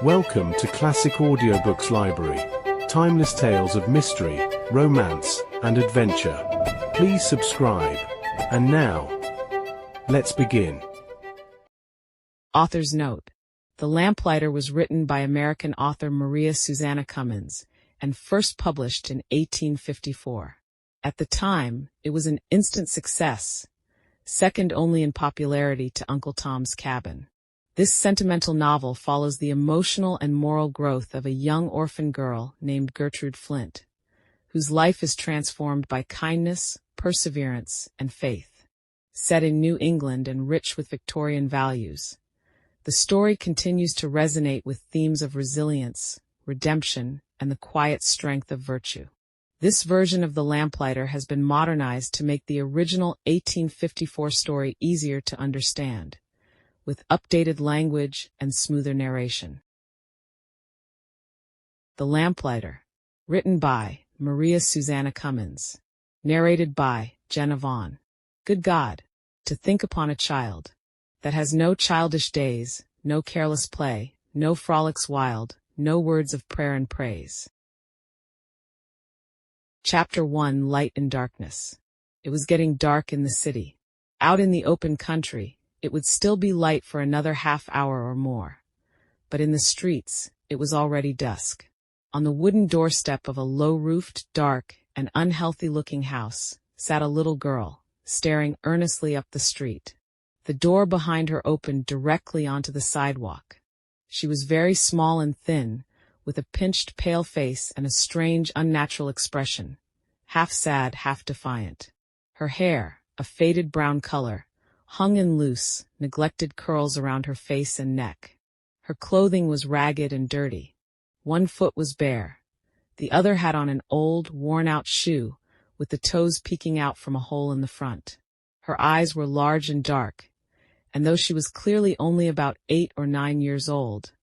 Welcome to Classic Audiobooks Library. Timeless tales of mystery, romance, and adventure. Please subscribe. And now, let's begin. Author's note. The Lamplighter was written by American author Maria Susanna Cummins and first published in 1854. At the time, it was an instant success, second only in popularity to Uncle Tom's Cabin. This sentimental novel follows the emotional and moral growth of a young orphan girl named Gertrude Flint, whose life is transformed by kindness, perseverance, and faith. Set in New England and rich with Victorian values, the story continues to resonate with themes of resilience, redemption, and the quiet strength of virtue. This version of The Lamplighter has been modernized to make the original 1854 story easier to understand, with updated language and smoother narration. The Lamplighter, written by Maria Susanna Cummins, narrated by Jenna Vaughn. Good God, to think upon a child that has no childish days, no careless play, no frolics wild, no words of prayer and praise. Chapter 1: Light and Darkness. It was getting dark in the city. Out in the open country, it would still be light for another half hour or more. But in the streets, it was already dusk. On the wooden doorstep of a low-roofed, dark, and unhealthy-looking house sat a little girl, staring earnestly up the street. The door behind her opened directly onto the sidewalk. She was very small and thin, with a pinched, pale face and a strange, unnatural expression, half sad, half defiant. Her hair, a faded brown color, hung in loose, neglected curls around her face and neck. Her clothing was ragged and dirty. One foot was bare. The other had on an old, worn-out shoe, with the toes peeking out from a hole in the front. Her eyes were large and dark, and though she was clearly only about 8 or 9 years old,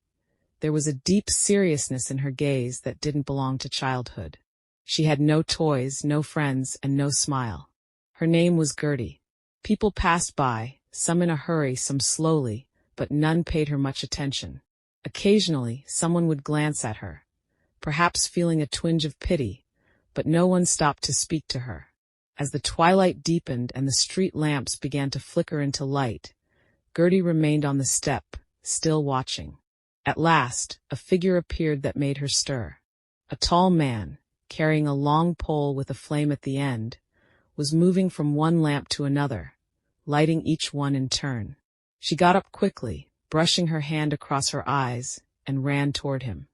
there was a deep seriousness in her gaze that didn't belong to childhood. She had no toys, no friends, and no smile. Her name was Gertie. People passed by, some in a hurry, some slowly, but none paid her much attention. Occasionally, someone would glance at her, perhaps feeling a twinge of pity, but no one stopped to speak to her. As the twilight deepened and the street lamps began to flicker into light, Gertie remained on the step, still watching. At last, a figure appeared that made her stir. A tall man, carrying a long pole with a flame at the end, was moving from one lamp to another, lighting each one in turn. She got up quickly, brushing her hand across her eyes, and ran toward him.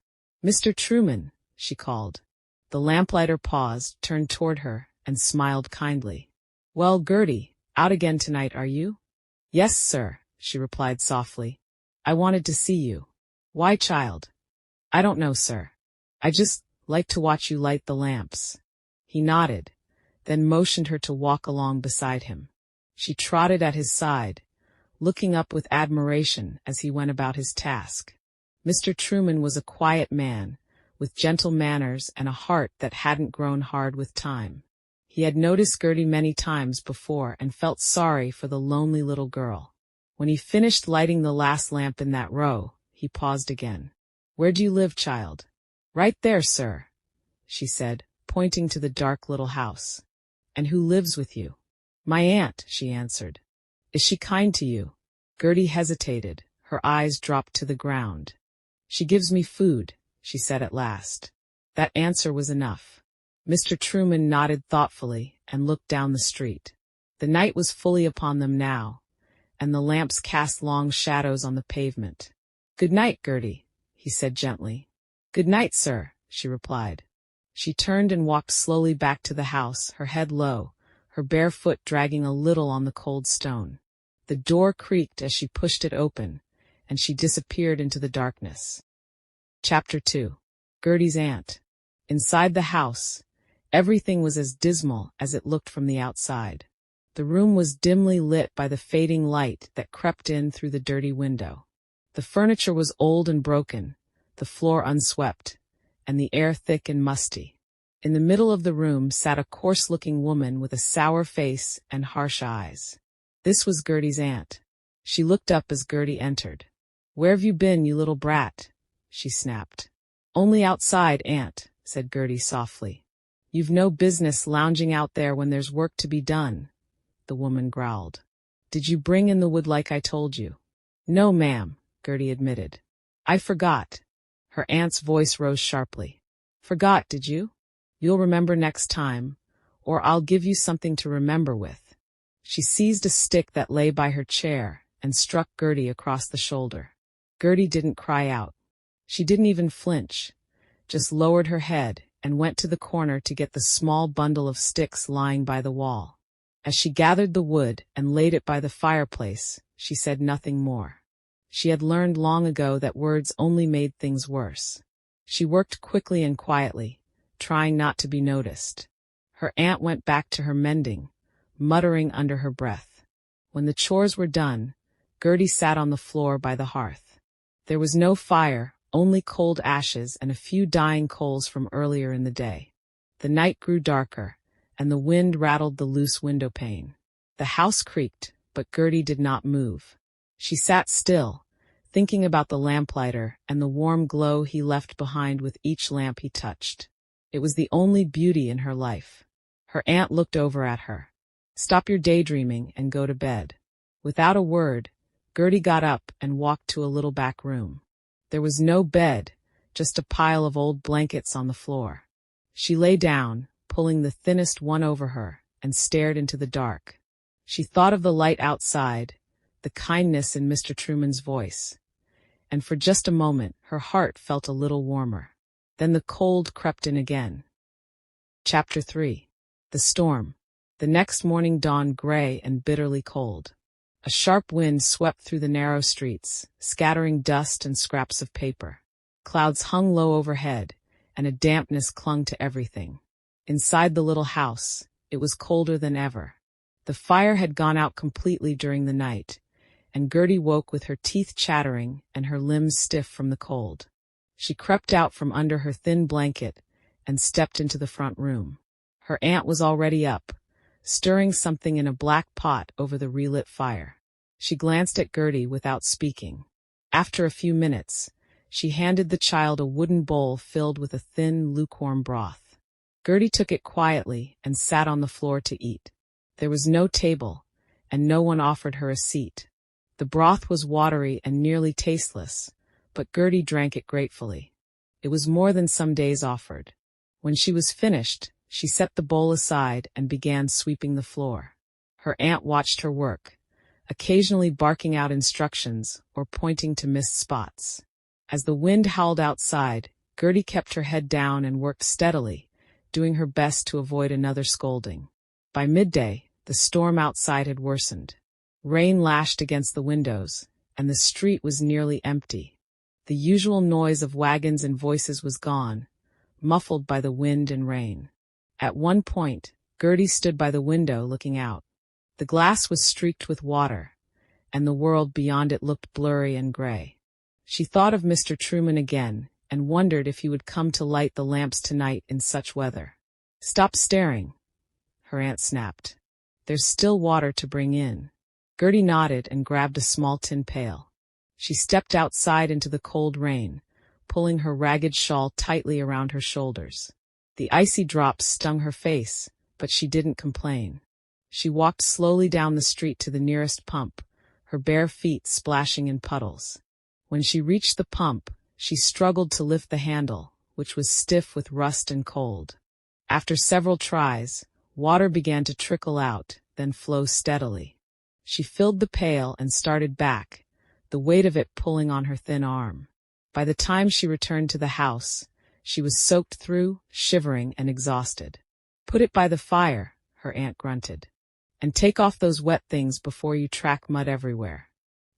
"Mr. Truman," she called. The lamplighter paused, turned toward her, and smiled kindly. "Well, Gertie, out again tonight, are you?" "Yes, sir," she replied softly. "I wanted to see you." "Why, child?" "I don't know, sir. I just like to watch you light the lamps." He nodded, then motioned her to walk along beside him. She trotted at his side, looking up with admiration as he went about his task. Mr. Truman was a quiet man, with gentle manners and a heart that hadn't grown hard with time. He had noticed Gertie many times before and felt sorry for the lonely little girl. When he finished lighting the last lamp in that row, he paused again. "Where do you live, child?" "Right there, sir," she said, pointing to the dark little house. "And who lives with you?" "My aunt," she answered. "Is she kind to you?" Gertie hesitated, her eyes dropped to the ground. "She gives me food," she said at last. That answer was enough. Mr. Truman nodded thoughtfully and looked down the street. The night was fully upon them now, and the lamps cast long shadows on the pavement. "Good night, Gertie," he said gently. "Good night, sir," she replied. She turned and walked slowly back to the house, her head low, her bare foot dragging a little on the cold stone. The door creaked as she pushed it open, and she disappeared into the darkness. Chapter 2: Gertie's Aunt. Inside the house, everything was as dismal as it looked from the outside. The room was dimly lit by the fading light that crept in through the dirty window. The furniture was old and broken, the floor unswept, and the air thick and musty. In the middle of the room sat a coarse-looking woman with a sour face and harsh eyes. This was Gertie's aunt. She looked up as Gertie entered. "Where have you been, you little brat?" she snapped. "Only outside, Aunt," said Gertie softly. "You've no business lounging out there when there's work to be done," the woman growled. "Did you bring in the wood like I told you?" "No, ma'am," Gertie admitted. "I forgot." Her aunt's voice rose sharply. "Forgot, did you? You'll remember next time, or I'll give you something to remember with." She seized a stick that lay by her chair and struck Gertie across the shoulder. Gertie didn't cry out. She didn't even flinch, just lowered her head and went to the corner to get the small bundle of sticks lying by the wall. As she gathered the wood and laid it by the fireplace, she said nothing more. She had learned long ago that words only made things worse. She worked quickly and quietly, trying not to be noticed. Her aunt went back to her mending, muttering under her breath. When the chores were done, Gertie sat on the floor by the hearth. There was no fire, only cold ashes and a few dying coals from earlier in the day. The night grew darker, and the wind rattled the loose window pane. The house creaked, but Gertie did not move. She sat still, thinking about the lamplighter and the warm glow he left behind with each lamp he touched. It was the only beauty in her life. Her aunt looked over at her. "Stop your daydreaming and go to bed." Without a word, Gertie got up and walked to a little back room. There was no bed, just a pile of old blankets on the floor. She lay down, pulling the thinnest one over her, and stared into the dark. She thought of the light outside, the kindness in Mr. Truman's voice, and for just a moment her heart felt a little warmer. Then the cold crept in again. Chapter 3. The Storm. The next morning dawned gray and bitterly cold. A sharp wind swept through the narrow streets, scattering dust and scraps of paper. Clouds hung low overhead, and a dampness clung to everything. Inside the little house, it was colder than ever. The fire had gone out completely during the night, and Gertie woke with her teeth chattering and her limbs stiff from the cold. She crept out from under her thin blanket and stepped into the front room. Her aunt was already up, stirring something in a black pot over the relit fire. She glanced at Gertie without speaking. After a few minutes, she handed the child a wooden bowl filled with a thin, lukewarm broth. Gertie took it quietly and sat on the floor to eat. There was no table, and no one offered her a seat. The broth was watery and nearly tasteless, but Gertie drank it gratefully. It was more than some days offered. When she was finished, she set the bowl aside and began sweeping the floor. Her aunt watched her work, occasionally barking out instructions or pointing to missed spots. As the wind howled outside, Gertie kept her head down and worked steadily, doing her best to avoid another scolding. By midday, the storm outside had worsened. Rain lashed against the windows, and the street was nearly empty. The usual noise of wagons and voices was gone, muffled by the wind and rain. At one point, Gertie stood by the window looking out. The glass was streaked with water, and the world beyond it looked blurry and gray. She thought of Mr. Truman again and wondered if he would come to light the lamps tonight in such weather. "Stop staring," her aunt snapped. "There's still water to bring in." Gertie nodded and grabbed a small tin pail. She stepped outside into the cold rain, pulling her ragged shawl tightly around her shoulders. The icy drops stung her face, but she didn't complain. She walked slowly down the street to the nearest pump, her bare feet splashing in puddles. When she reached the pump, she struggled to lift the handle, which was stiff with rust and cold. After several tries, water began to trickle out, then flow steadily. She filled the pail and started back, the weight of it pulling on her thin arm. By the time she returned to the house, she was soaked through, shivering and exhausted. "Put it by the fire," her aunt grunted. "And take off those wet things before you track mud everywhere."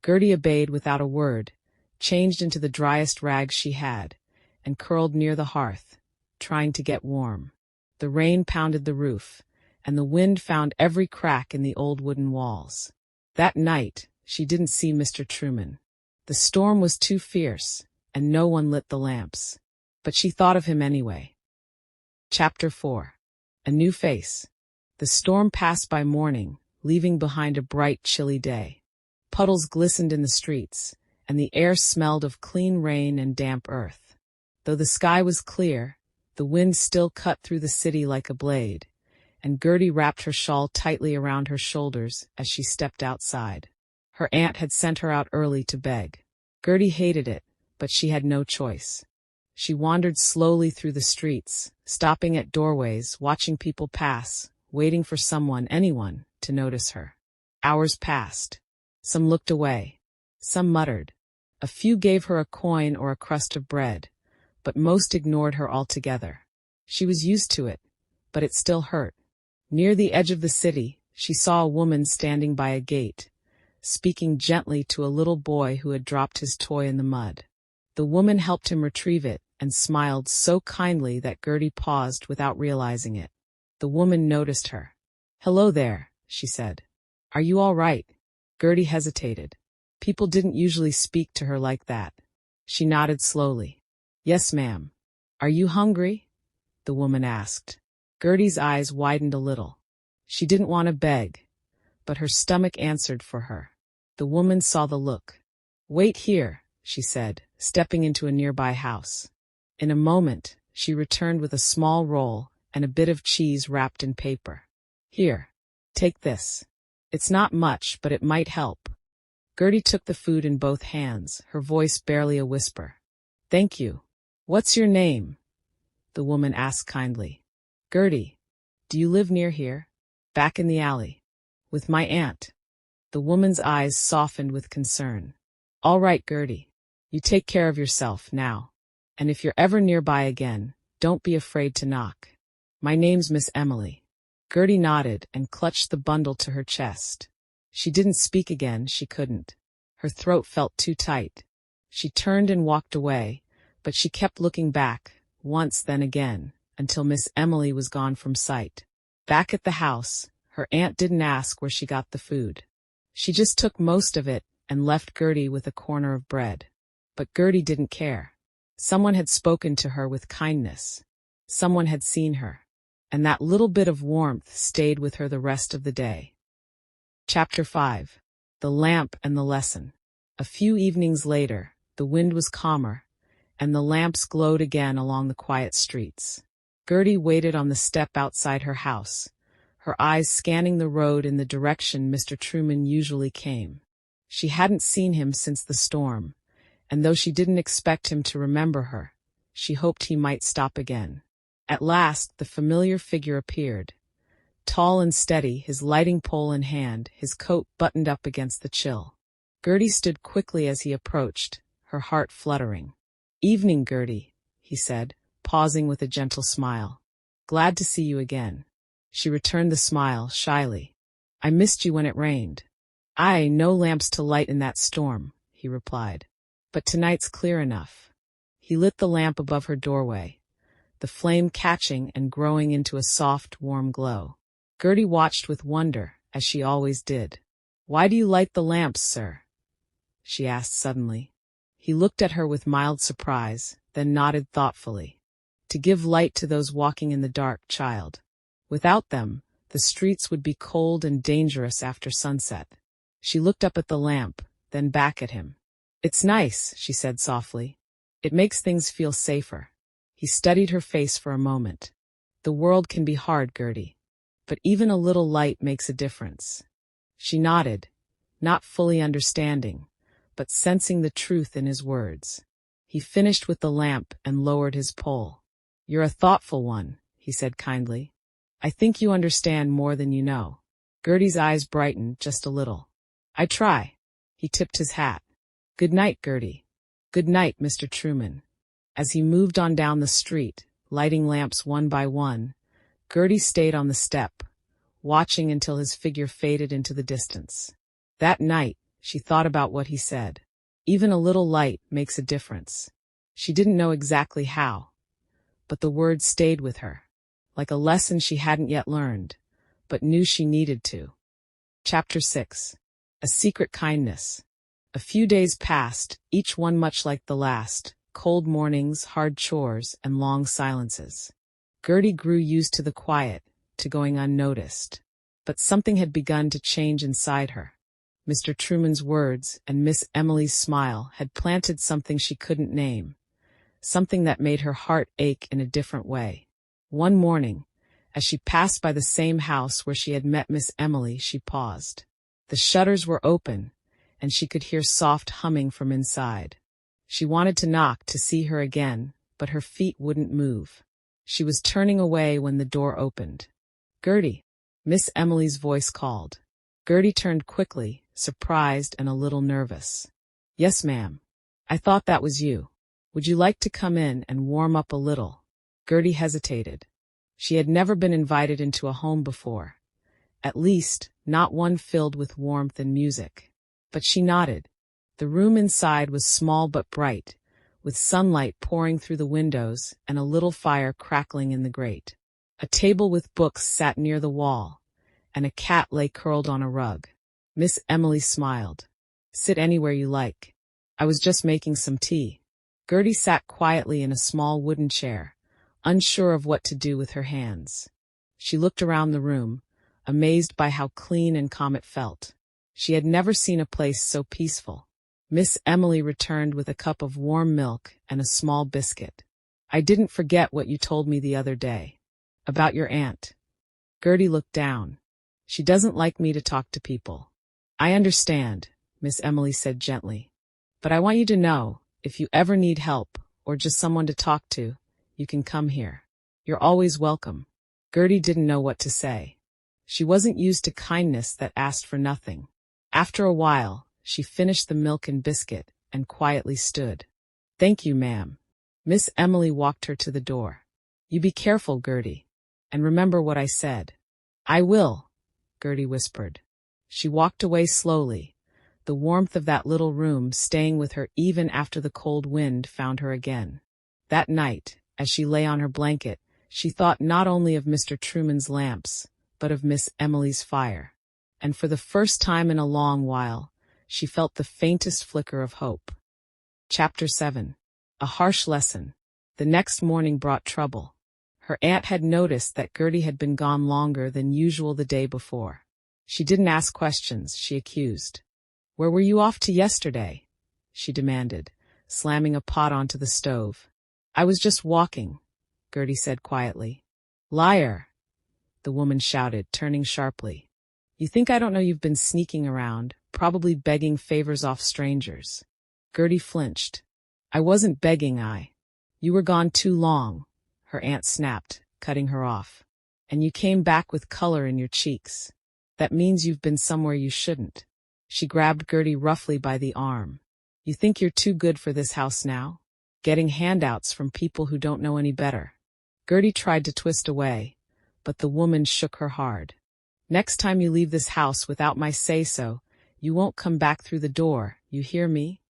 Gertie obeyed without a word, changed into the driest rags she had, and curled near the hearth, trying to get warm. The rain pounded the roof, and the wind found every crack in the old wooden walls. That night, she didn't see Mr. Truman. The storm was too fierce, and no one lit the lamps. But she thought of him anyway. Chapter 4. A New Face. The storm passed by morning, leaving behind a bright, chilly day. Puddles glistened in the streets, and the air smelled of clean rain and damp earth. Though the sky was clear, the wind still cut through the city like a blade, and Gertie wrapped her shawl tightly around her shoulders as she stepped outside. Her aunt had sent her out early to beg. Gertie hated it, but she had no choice. She wandered slowly through the streets, stopping at doorways, watching people pass, waiting for someone, anyone, to notice her. Hours passed. Some looked away. Some muttered. A few gave her a coin or a crust of bread, but most ignored her altogether. She was used to it, but it still hurt. Near the edge of the city, she saw a woman standing by a gate, speaking gently to a little boy who had dropped his toy in the mud. The woman helped him retrieve it and smiled so kindly that Gertie paused without realizing it. The woman noticed her. "Hello there," she said. "Are you all right?" Gertie hesitated. People didn't usually speak to her like that. She nodded slowly. "Yes, ma'am." "Are you hungry?" the woman asked. Gertie's eyes widened a little. She didn't want to beg, but her stomach answered for her. The woman saw the look. "Wait here," she said, stepping into a nearby house. In a moment, she returned with a small roll and a bit of cheese wrapped in paper. "Here, take this. It's not much, but it might help." Gertie took the food in both hands, her voice barely a whisper. "Thank you. What's your name?" the woman asked kindly. "Gertie. Do you live near here?" "Back in the alley. With my aunt." The woman's eyes softened with concern. "All right, Gertie. You take care of yourself now. And if you're ever nearby again, don't be afraid to knock. My name's Miss Emily." Gertie nodded and clutched the bundle to her chest. She didn't speak again, she couldn't. Her throat felt too tight. She turned and walked away, but she kept looking back, once then again, until Miss Emily was gone from sight. Back at the house, her aunt didn't ask where she got the food. She just took most of it and left Gertie with a corner of bread. But Gertie didn't care. Someone had spoken to her with kindness. Someone had seen her. And that little bit of warmth stayed with her the rest of the day. Chapter 5. The Lamp and the Lesson. A few evenings later, the wind was calmer, and the lamps glowed again along the quiet streets. Gertie waited on the step outside her house, her eyes scanning the road in the direction Mr. Truman usually came. She hadn't seen him since the storm, and though she didn't expect him to remember her, she hoped he might stop again. At last, the familiar figure appeared. Tall and steady, his lighting pole in hand, his coat buttoned up against the chill. Gertie stood quickly as he approached, her heart fluttering. "Evening, Gertie," he said, pausing with a gentle smile. "Glad to see you again." She returned the smile, shyly. "I missed you when it rained." "Aye, no lamps to light in that storm," he replied. "But tonight's clear enough." He lit the lamp above her doorway, the flame catching and growing into a soft, warm glow. Gertie watched with wonder, as she always did. "Why do you light the lamps, sir?" she asked suddenly. He looked at her with mild surprise, then nodded thoughtfully. "To give light to those walking in the dark, child. Without them, the streets would be cold and dangerous after sunset." She looked up at the lamp, then back at him. "It's nice," she said softly. "It makes things feel safer." He studied her face for a moment. "The world can be hard, Gertie, but even a little light makes a difference." She nodded, not fully understanding, but sensing the truth in his words. He finished with the lamp and lowered his pole. "You're a thoughtful one," he said kindly. "I think you understand more than you know." Gertie's eyes brightened just a little. "I try." He tipped his hat. "Good night, Gertie." "Good night, Mr. Truman." As he moved on down the street, lighting lamps one by one, Gertie stayed on the step, watching until his figure faded into the distance. That night, she thought about what he said. Even a little light makes a difference. She didn't know exactly how, but the words stayed with her, like a lesson she hadn't yet learned, but knew she needed to. Chapter 6. A Secret Kindness. A few days passed, each one much like the last, cold mornings, hard chores, and long silences. Gertie grew used to the quiet, to going unnoticed. But something had begun to change inside her. Mr. Truman's words and Miss Emily's smile had planted something she couldn't name, something that made her heart ache in a different way. One morning, as she passed by the same house where she had met Miss Emily, she paused. The shutters were open, and she could hear soft humming from inside. She wanted to knock to see her again, but her feet wouldn't move. She was turning away when the door opened. "Gertie," Miss Emily's voice called. Gertie turned quickly, surprised and a little nervous. "Yes, ma'am. I thought that was you. Would you like to come in and warm up a little?" Gertie hesitated. She had never been invited into a home before. At least, not one filled with warmth and music. But she nodded. The room inside was small but bright, with sunlight pouring through the windows and a little fire crackling in the grate. A table with books sat near the wall, and a cat lay curled on a rug. Miss Emily smiled. "Sit anywhere you like. I was just making some tea." Gertie sat quietly in a small wooden chair, unsure of what to do with her hands. She looked around the room, amazed by how clean and calm it felt. She had never seen a place so peaceful. Miss Emily returned with a cup of warm milk and a small biscuit. "I didn't forget what you told me the other day. About your aunt." Gertie looked down. "She doesn't like me to talk to people." "I understand," Miss Emily said gently. "But I want you to know, if you ever need help, or just someone to talk to, you can come here. You're always welcome." Gertie didn't know what to say. She wasn't used to kindness that asked for nothing. After a while, she finished the milk and biscuit and quietly stood. "Thank you, ma'am." Miss Emily walked her to the door. "You be careful, Gertie. And remember what I said." "I will," Gertie whispered. She walked away slowly, the warmth of that little room staying with her even after the cold wind found her again. That night, as she lay on her blanket, she thought not only of Mr. Truman's lamps, but of Miss Emily's fire. And for the first time in a long while, she felt the faintest flicker of hope. Chapter 7. A harsh lesson. The next morning brought trouble. Her aunt had noticed that Gertie had been gone longer than usual the day before. She didn't ask questions, she accused. "Where were you off to yesterday?" she demanded, slamming a pot onto the stove. "I was just walking," Gertie said quietly. "Liar!" the woman shouted, turning sharply. "You think I don't know you've been sneaking around, probably begging favors off strangers." Gertie flinched. "I wasn't begging, You were gone too long," her aunt snapped, cutting her off. "And you came back with color in your cheeks. That means you've been somewhere you shouldn't." She grabbed Gertie roughly by the arm. "You think you're too good for this house now? Getting handouts from people who don't know any better." Gertie tried to twist away, but the woman shook her hard. "Next time you leave this house without my say-so, you won't come back through the door, you hear me?"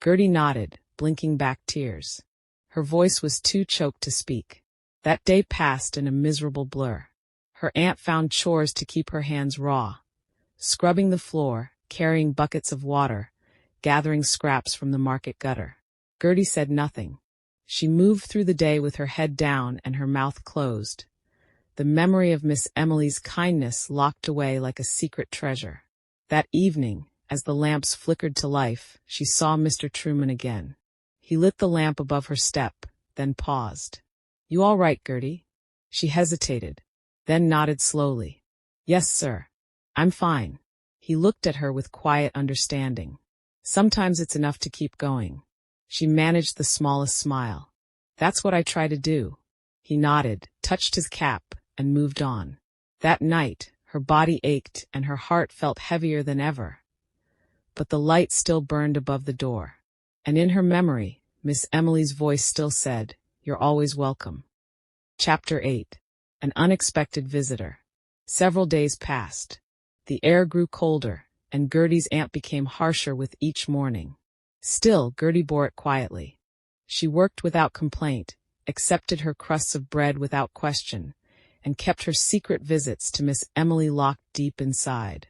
Gertie nodded, blinking back tears. Her voice was too choked to speak. That day passed in a miserable blur. Her aunt found chores to keep her hands raw. Scrubbing the floor, carrying buckets of water, gathering scraps from the market gutter. Gertie said nothing. She moved through the day with her head down and her mouth closed. The memory of Miss Emily's kindness locked away like a secret treasure. That evening, as the lamps flickered to life, she saw Mr. Truman again. He lit the lamp above her step, then paused. "You all right, Gertie?" She hesitated, then nodded slowly. "Yes, sir. I'm fine." He looked at her with quiet understanding. "Sometimes it's enough to keep going." She managed the smallest smile. "That's what I try to do." He nodded, touched his cap, and moved on. That night, her body ached and her heart felt heavier than ever. But the light still burned above the door. And in her memory, Miss Emily's voice still said, "You're always welcome." Chapter 8. An unexpected visitor. Several days passed. The air grew colder, and Gertie's aunt became harsher with each morning. Still, Gertie bore it quietly. She worked without complaint, accepted her crusts of bread without question, and kept her secret visits to Miss Emily locked deep inside.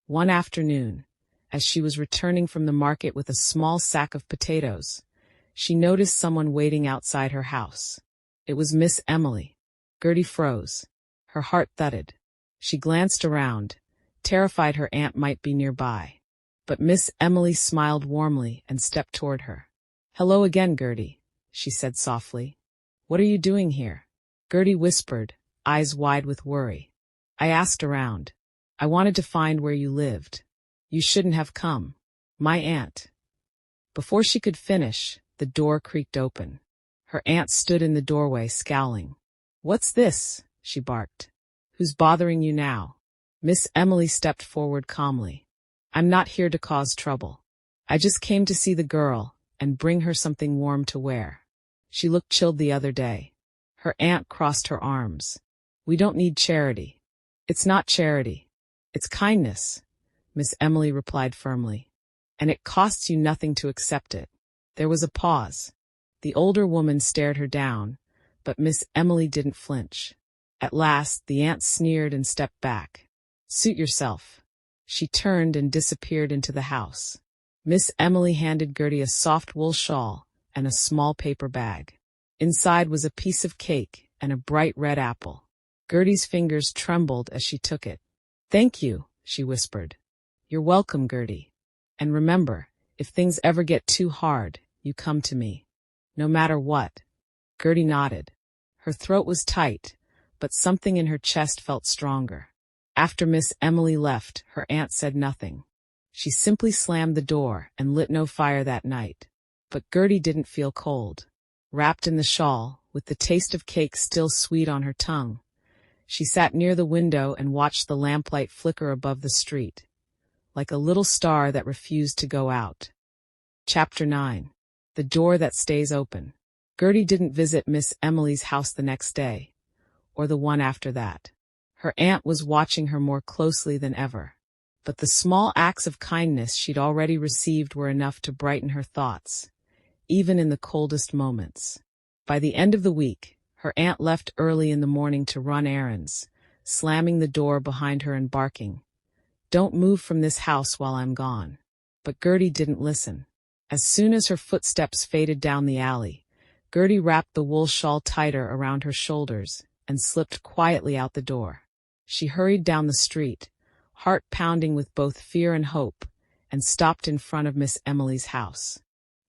One afternoon, as she was returning from the market with a small sack of potatoes, she noticed someone waiting outside her house. It was Miss Emily. Gertie froze. Her heart thudded. She glanced around, terrified her aunt might be nearby. But Miss Emily smiled warmly and stepped toward her. "Hello again, Gertie," she said softly. "What are you doing here?" Gertie whispered, eyes wide with worry. "I asked around. I wanted to find where you lived. You shouldn't have come. My aunt." Before she could finish, the door creaked open. Her aunt stood in the doorway, scowling. "What's this?" she barked. "Who's bothering you now?" Miss Emily stepped forward calmly. "I'm not here to cause trouble. I just came to see the girl and bring her something warm to wear. She looked chilled the other day." Her aunt crossed her arms. "We don't need charity." "It's not charity. It's kindness," Miss Emily replied firmly. "And it costs you nothing to accept it." There was a pause. The older woman stared her down, but Miss Emily didn't flinch. At last, the aunt sneered and stepped back. "Suit yourself." She turned and disappeared into the house. Miss Emily handed Gertie a soft wool shawl and a small paper bag. Inside was a piece of cake and a bright red apple. Gertie's fingers trembled as she took it. "Thank you," she whispered. "You're welcome, Gertie. And remember, if things ever get too hard, you come to me. No matter what." Gertie nodded. Her throat was tight, but something in her chest felt stronger. After Miss Emily left, her aunt said nothing. She simply slammed the door and lit no fire that night. But Gertie didn't feel cold. Wrapped in the shawl, with the taste of cake still sweet on her tongue, she sat near the window and watched the lamplight flicker above the street, like a little star that refused to go out. Chapter 9. The Door That Stays Open. Gertie didn't visit Miss Emily's house the next day, or the one after that. Her aunt was watching her more closely than ever. But the small acts of kindness she'd already received were enough to brighten her thoughts, even in the coldest moments. By the end of the week, her aunt left early in the morning to run errands, slamming the door behind her and barking, "Don't move from this house while I'm gone." But Gertie didn't listen. As soon as her footsteps faded down the alley, Gertie wrapped the wool shawl tighter around her shoulders and slipped quietly out the door. She hurried down the street, heart pounding with both fear and hope, and stopped in front of Miss Emily's house.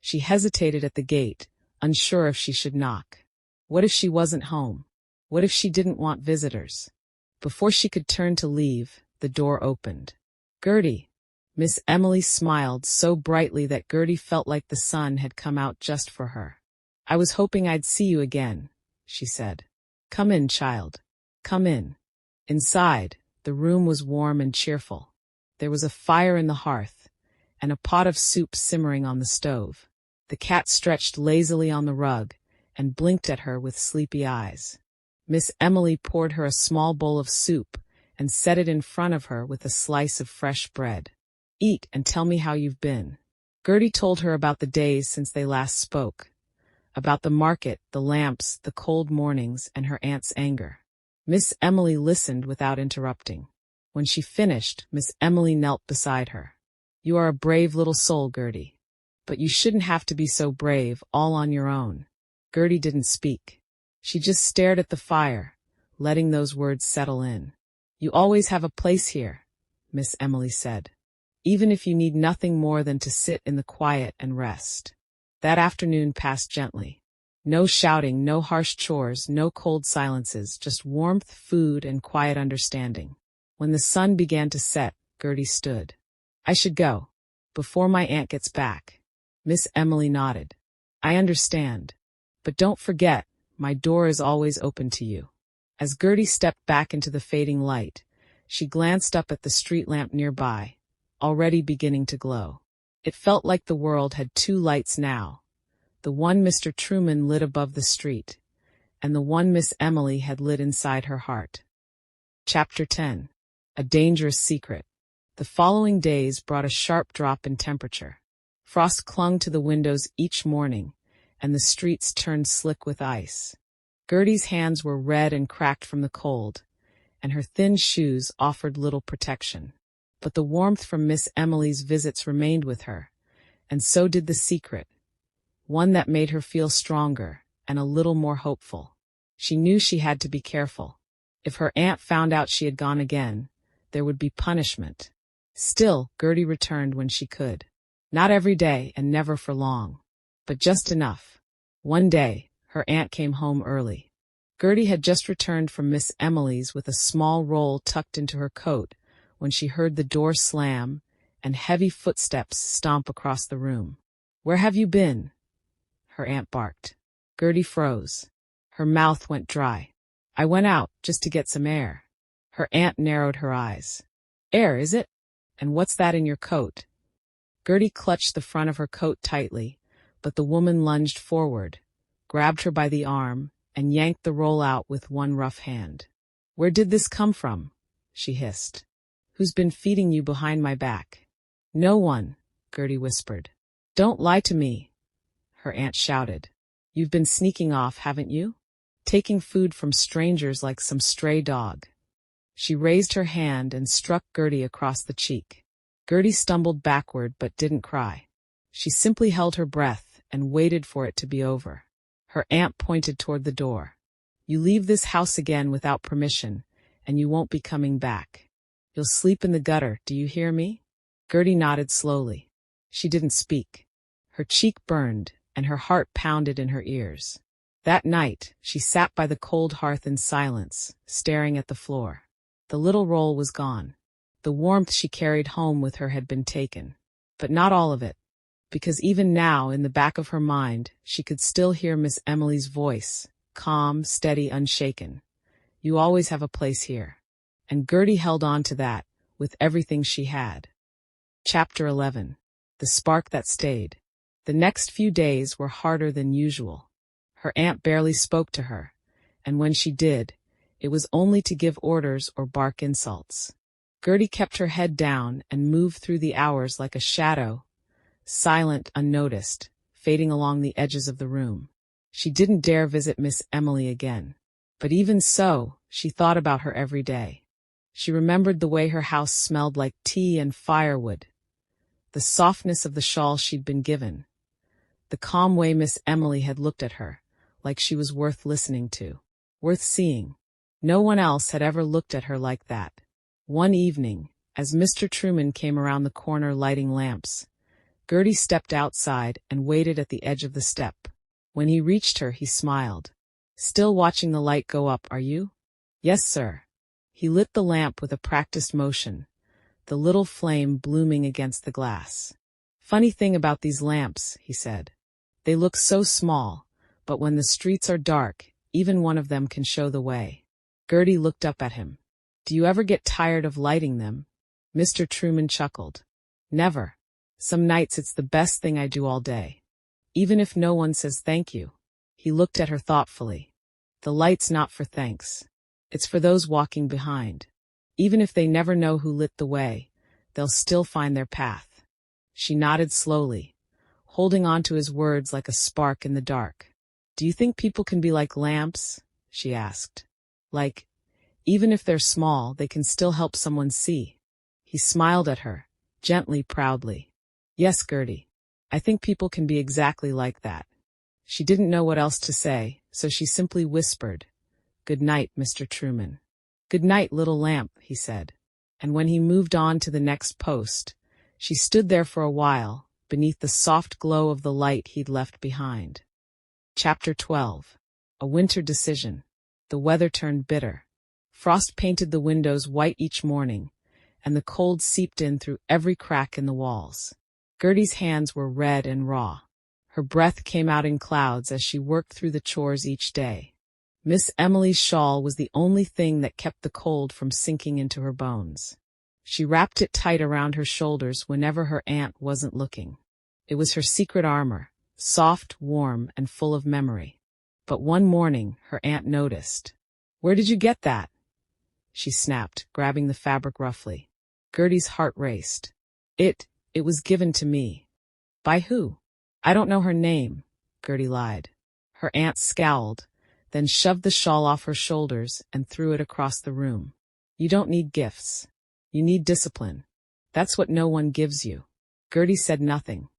She hesitated at the gate, unsure if she should knock. What if she wasn't home? What if she didn't want visitors? Before she could turn to leave, the door opened. "Gertie." Miss Emily smiled so brightly that Gertie felt like the sun had come out just for her. "I was hoping I'd see you again," she said. "Come in, child. Come in." Inside, the room was warm and cheerful. There was a fire in the hearth, and a pot of soup simmering on the stove. The cat stretched lazily on the rug and blinked at her with sleepy eyes. Miss Emily poured her a small bowl of soup and set it in front of her with a slice of fresh bread. "Eat and tell me how you've been." Gertie told her about the days since they last spoke, about the market, the lamps, the cold mornings, and her aunt's anger. Miss Emily listened without interrupting. When she finished, Miss Emily knelt beside her. "You are a brave little soul, Gertie. But you shouldn't have to be so brave, all on your own." Gertie didn't speak. She just stared at the fire, letting those words settle in. "You always have a place here," Miss Emily said, "even if you need nothing more than to sit in the quiet and rest." That afternoon passed gently. No shouting, no harsh chores, no cold silences, just warmth, food, and quiet understanding. When the sun began to set, Gertie stood. "I should go. Before my aunt gets back." Miss Emily nodded. "I understand. But don't forget, my door is always open to you." As Gertie stepped back into the fading light, she glanced up at the street lamp nearby, already beginning to glow. It felt like the world had two lights now. The one Mr. Truman lit above the street, and the one Miss Emily had lit inside her heart. Chapter 10. A Dangerous Secret. The following days brought a sharp drop in temperature. Frost clung to the windows each morning, and the streets turned slick with ice. Gertie's hands were red and cracked from the cold, and her thin shoes offered little protection. But the warmth from Miss Emily's visits remained with her, and so did the secret, one that made her feel stronger and a little more hopeful. She knew she had to be careful. If her aunt found out she had gone again, there would be punishment. Still, Gertie returned when she could. Not every day and never for long, but just enough. One day, her aunt came home early. Gertie had just returned from Miss Emily's with a small roll tucked into her coat when she heard the door slam and heavy footsteps stomp across the room. "Where have you been?" her aunt barked. Gertie froze. Her mouth went dry. "I went out, just to get some air." Her aunt narrowed her eyes. "Air, is it? And what's that in your coat?" Gertie clutched the front of her coat tightly, but the woman lunged forward, grabbed her by the arm, and yanked the roll out with one rough hand. "Where did this come from?" she hissed. "Who's been feeding you behind my back?" "No one," Gertie whispered. "Don't lie to me," her aunt shouted. "You've been sneaking off, haven't you? Taking food from strangers like some stray dog." She raised her hand and struck Gertie across the cheek. Gertie stumbled backward but didn't cry. She simply held her breath and waited for it to be over. Her aunt pointed toward the door. "You leave this house again without permission, and you won't be coming back. You'll sleep in the gutter, do you hear me?" Gertie nodded slowly. She didn't speak. Her cheek burned, and her heart pounded in her ears. That night, she sat by the cold hearth in silence, staring at the floor. The little roll was gone. The warmth she carried home with her had been taken. But not all of it, because even now, in the back of her mind, she could still hear Miss Emily's voice, calm, steady, unshaken. "You always have a place here." And Gertie held on to that, with everything she had. Chapter 11. The Spark That Stayed. The next few days were harder than usual. Her aunt barely spoke to her, and when she did, it was only to give orders or bark insults. Gertie kept her head down and moved through the hours like a shadow, silent, unnoticed, fading along the edges of the room. She didn't dare visit Miss Emily again. But even so, she thought about her every day. She remembered the way her house smelled like tea and firewood, the softness of the shawl she'd been given, the calm way Miss Emily had looked at her, like she was worth listening to, worth seeing. No one else had ever looked at her like that. One evening, as Mr. Truman came around the corner lighting lamps, Gertie stepped outside and waited at the edge of the step. When he reached her, he smiled. "Still watching the light go up, are you?" "Yes, sir." He lit the lamp with a practiced motion, the little flame blooming against the glass. "Funny thing about these lamps," he said. "They look so small, but when the streets are dark, even one of them can show the way." Gertie looked up at him. "Do you ever get tired of lighting them?" Mr. Truman chuckled. "Never. Some nights it's the best thing I do all day. Even if no one says thank you." He looked at her thoughtfully. "The light's not for thanks. It's for those walking behind. Even if they never know who lit the way, they'll still find their path." She nodded slowly, holding on to his words like a spark in the dark. "Do you think people can be like lamps?" she asked. "Like, even if they're small, they can still help someone see?" He smiled at her, gently, proudly. "Yes, Gertie. I think people can be exactly like that." She didn't know what else to say, so she simply whispered, "Good night, Mr. Truman." "Good night, little lamp," he said. And when he moved on to the next post, she stood there for a while, beneath the soft glow of the light he'd left behind. Chapter 12. A Winter Decision. The weather turned bitter. Frost painted the windows white each morning, and the cold seeped in through every crack in the walls. Gertie's hands were red and raw. Her breath came out in clouds as she worked through the chores each day. Miss Emily's shawl was the only thing that kept the cold from sinking into her bones. She wrapped it tight around her shoulders whenever her aunt wasn't looking. It was her secret armor, soft, warm, and full of memory. But one morning, her aunt noticed. "Where did you get that?" she snapped, grabbing the fabric roughly. Gertie's heart raced. It was given to me." "By who?" "I don't know her name," Gertie lied. Her aunt scowled, then shoved the shawl off her shoulders and threw it across the room. "You don't need gifts. You need discipline. That's what no one gives you." Gertie said nothing.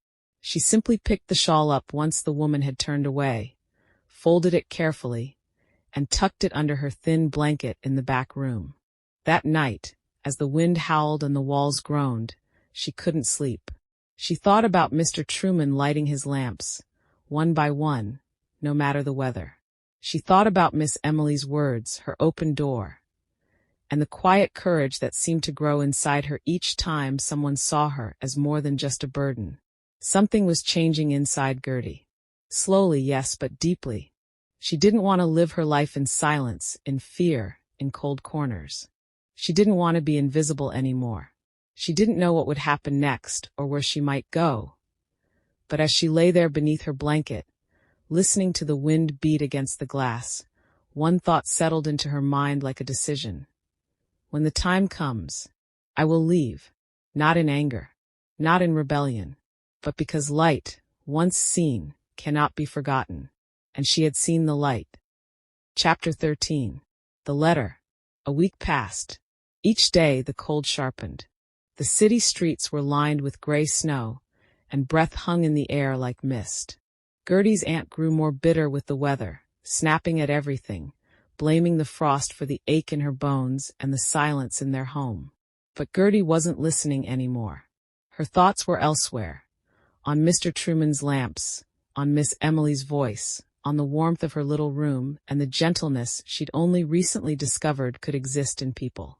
She simply picked the shawl up once the woman had turned away, folded it carefully, and tucked it under her thin blanket in the back room. That night, As the wind howled and the walls groaned, she couldn't sleep. She thought about Mr. Truman lighting his lamps, one by one, no matter the weather. She thought about Miss Emily's words, her open door, and the quiet courage that seemed to grow inside her each time someone saw her as more than just a burden. Something was changing inside Gertie. Slowly, yes, but deeply. She didn't want to live her life in silence, in fear, in cold corners. She didn't want to be invisible anymore. She didn't know what would happen next or where she might go. But as she lay there beneath her blanket, listening to the wind beat against the glass, one thought settled into her mind like a decision. When the time comes, I will leave, not in anger, not in rebellion, but because light, once seen, cannot be forgotten. And she had seen the light. Chapter 13. The letter. A week passed. Each day the cold sharpened. The city streets were lined with gray snow, and breath hung in the air like mist. Gertie's aunt grew more bitter with the weather, snapping at everything, blaming the frost for the ache in her bones and the silence in their home. But Gertie wasn't listening anymore. Her thoughts were elsewhere, on Mr. Truman's lamps, on Miss Emily's voice, on the warmth of her little room and the gentleness she'd only recently discovered could exist in people.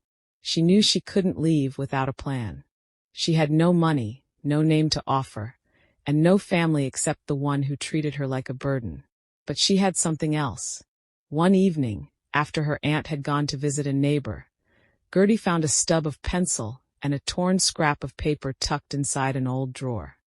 She knew she couldn't leave without a plan. She had no money, no name to offer, and no family except the one who treated her like a burden. But she had something else. One evening, after her aunt had gone to visit a neighbor, Gertie found a stub of pencil and a torn scrap of paper tucked inside an old drawer.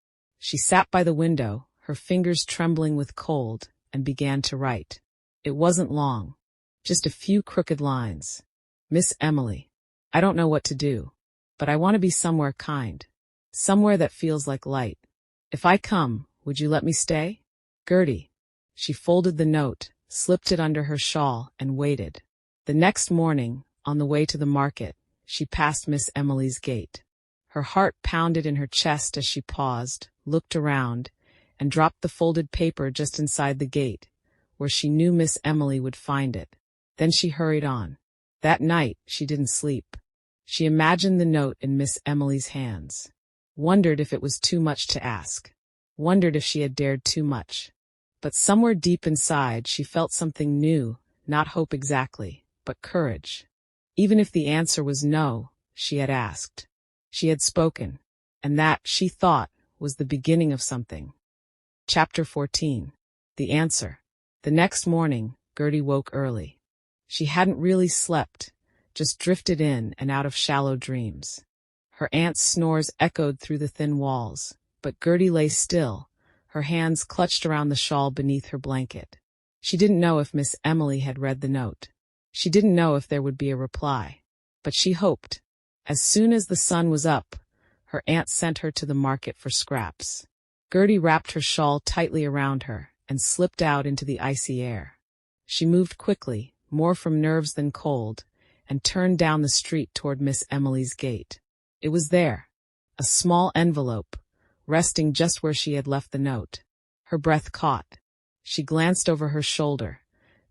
She sat by the window, her fingers trembling with cold, and began to write. It wasn't long, just a few crooked lines. Miss Emily, I don't know what to do, but I want to be somewhere kind, somewhere that feels like light. If I come, would you let me stay? Gertie. She folded the note, slipped it under her shawl, and waited. The next morning, on the way to the market, she passed Miss Emily's gate. Her heart pounded in her chest as she paused, looked around, and dropped the folded paper just inside the gate, where she knew Miss Emily would find it. Then she hurried on. That night, she didn't sleep. She imagined the note in Miss Emily's hands. Wondered if it was too much to ask. Wondered if she had dared too much. But somewhere deep inside, she felt something new, not hope exactly, but courage. Even if the answer was no, she had asked. She had spoken. And that, she thought, was the beginning of something. Chapter 14. The answer. The next morning, Gertie woke early. She hadn't really slept, just drifted in and out of shallow dreams. Her aunt's snores echoed through the thin walls, but Gertie lay still, her hands clutched around the shawl beneath her blanket. She didn't know if Miss Emily had read the note. She didn't know if there would be a reply. But she hoped. As soon as the sun was up, her aunt sent her to the market for scraps. Gertie wrapped her shawl tightly around her and slipped out into the icy air. She moved quickly, more from nerves than cold, and turned down the street toward Miss Emily's gate. It was there, a small envelope, resting just where she had left the note. Her breath caught. She glanced over her shoulder,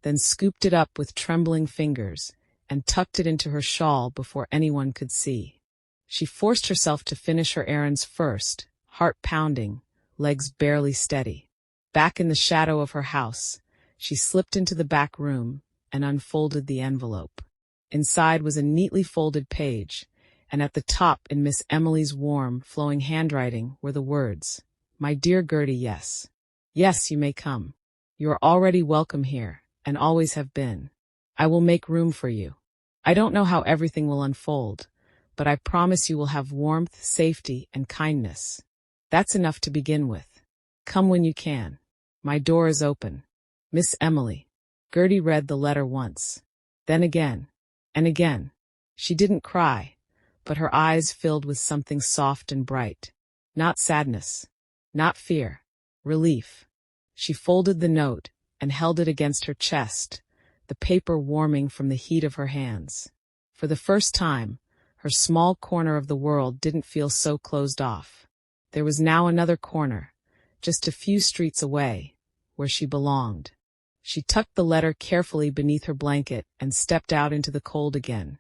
then scooped it up with trembling fingers and tucked it into her shawl before anyone could see. She forced herself to finish her errands first, heart pounding, legs barely steady. Back in the shadow of her house, she slipped into the back room and unfolded the envelope. Inside was a neatly folded page, and at the top in Miss Emily's warm, flowing handwriting were the words, "My dear Gertie, yes. Yes, you may come. You are already welcome here, and always have been. I will make room for you. I don't know how everything will unfold, but I promise you will have warmth, safety, and kindness. That's enough to begin with. Come when you can. My door is open. Miss Emily." Gertie read the letter once, then again, and again. She didn't cry, but her eyes filled with something soft and bright. Not sadness, not fear, relief. She folded the note and held it against her chest, the paper warming from the heat of her hands. For the first time, her small corner of the world didn't feel so closed off. There was now another corner, just a few streets away, where she belonged. She tucked the letter carefully beneath her blanket and stepped out into the cold again,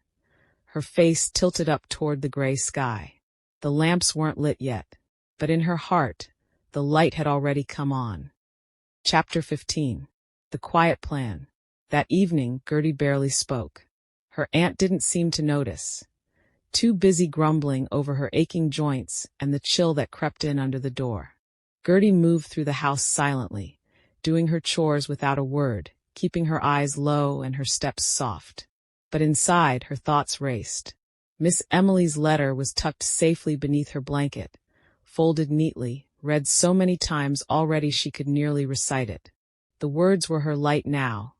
her face tilted up toward the gray sky. The lamps weren't lit yet, but in her heart, the light had already come on. Chapter 15. The Quiet Plan. That evening, Gertie barely spoke. Her aunt didn't seem to notice, too busy grumbling over her aching joints and the chill that crept in under the door. Gertie moved through the house silently, doing her chores without a word, keeping her eyes low and her steps soft. But inside, her thoughts raced. Miss Emily's letter was tucked safely beneath her blanket, folded neatly, read so many times already she could nearly recite it. The words were her light now,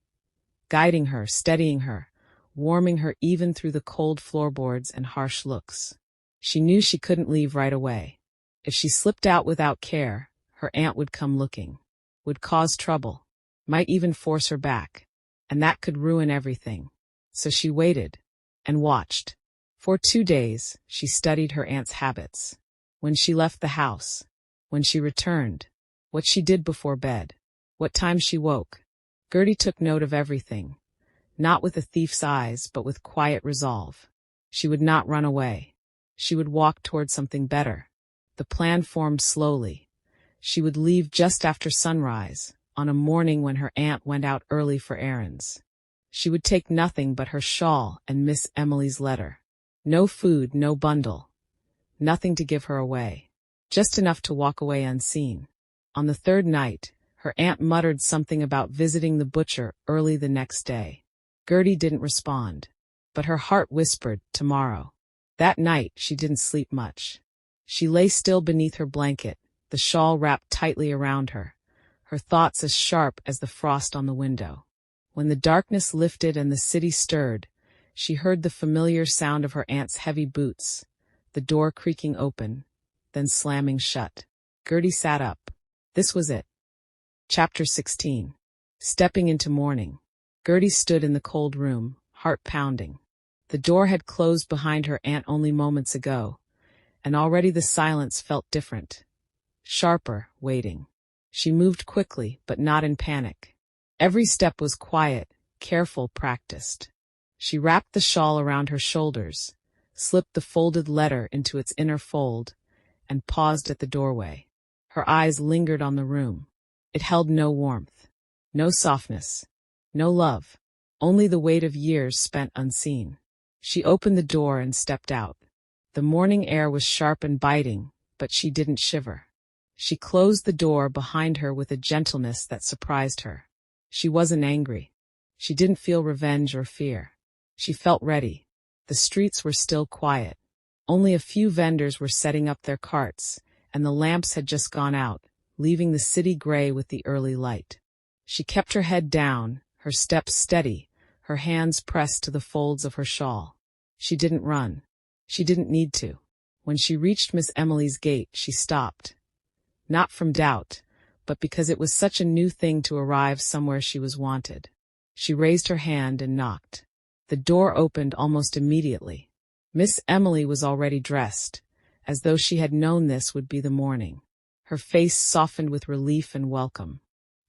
guiding her, steadying her, warming her even through the cold floorboards and harsh looks. She knew she couldn't leave right away. If she slipped out without care, her aunt would come looking, would cause trouble, might even force her back, and that could ruin everything. So she waited and watched. For 2 days, she studied her aunt's habits. When she left the house, when she returned, what she did before bed, what time she woke. Gertie took note of everything, not with a thief's eyes, but with quiet resolve. She would not run away. She would walk toward something better. The plan formed slowly. She would leave just after sunrise, on a morning when her aunt went out early for errands. She would take nothing but her shawl and Miss Emily's letter. No food, no bundle. Nothing to give her away. Just enough to walk away unseen. On the third night, her aunt muttered something about visiting the butcher early the next day. Gertie didn't respond, but her heart whispered, tomorrow. That night, she didn't sleep much. She lay still beneath her blanket, the shawl wrapped tightly around her, her thoughts as sharp as the frost on the window. When the darkness lifted and the city stirred, she heard the familiar sound of her aunt's heavy boots, the door creaking open, then slamming shut. Gertie sat up. This was it. Chapter 16. Stepping into morning. Gertie stood in the cold room, heart pounding. The door had closed behind her aunt only moments ago, and already the silence felt different. Sharper, waiting. She moved quickly, but not in panic. Every step was quiet, careful, practiced. She wrapped the shawl around her shoulders, slipped the folded letter into its inner fold, and paused at the doorway. Her eyes lingered on the room. It held no warmth, no softness, no love, only the weight of years spent unseen. She opened the door and stepped out. The morning air was sharp and biting, but she didn't shiver. She closed the door behind her with a gentleness that surprised her. She wasn't angry. She didn't feel revenge or fear. She felt ready. The streets were still quiet. Only a few vendors were setting up their carts, and the lamps had just gone out, leaving the city gray with the early light. She kept her head down, her steps steady, her hands pressed to the folds of her shawl. She didn't run. She didn't need to. When she reached Miss Emily's gate, she stopped. Not from doubt, but because it was such a new thing to arrive somewhere she was wanted. She raised her hand and knocked. The door opened almost immediately. Miss Emily was already dressed, as though she had known this would be the morning. Her face softened with relief and welcome.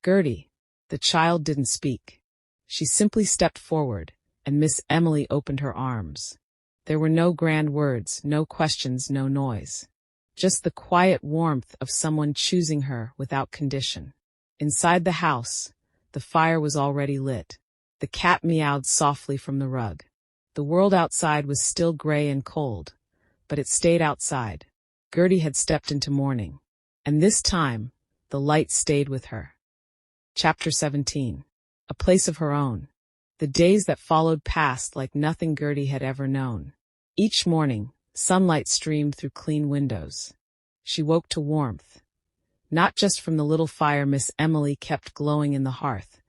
Gertie. The child didn't speak. She simply stepped forward, and Miss Emily opened her arms. There were no grand words, no questions, no noise. Just the quiet warmth of someone choosing her without condition. Inside the house, the fire was already lit. The cat meowed softly from the rug. The world outside was still gray and cold, but it stayed outside. Gertie had stepped into morning, and this time, the light stayed with her. Chapter 17. A place of her own. The days that followed passed like nothing Gertie had ever known. Each morning, sunlight streamed through clean windows. She woke to warmth, not just from the little fire Miss Emily kept glowing in the hearth,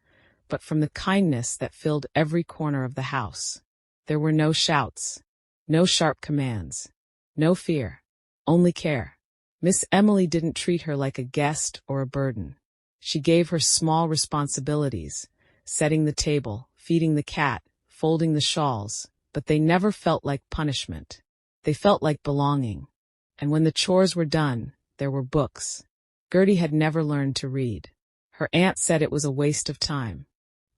but from the kindness that filled every corner of the house. There were no shouts, no sharp commands, no fear, only care. Miss Emily didn't treat her like a guest or a burden. She gave her small responsibilities, setting the table, feeding the cat, folding the shawls, but they never felt like punishment. They felt like belonging. And when the chores were done, there were books. Gertie had never learned to read. Her aunt said it was a waste of time.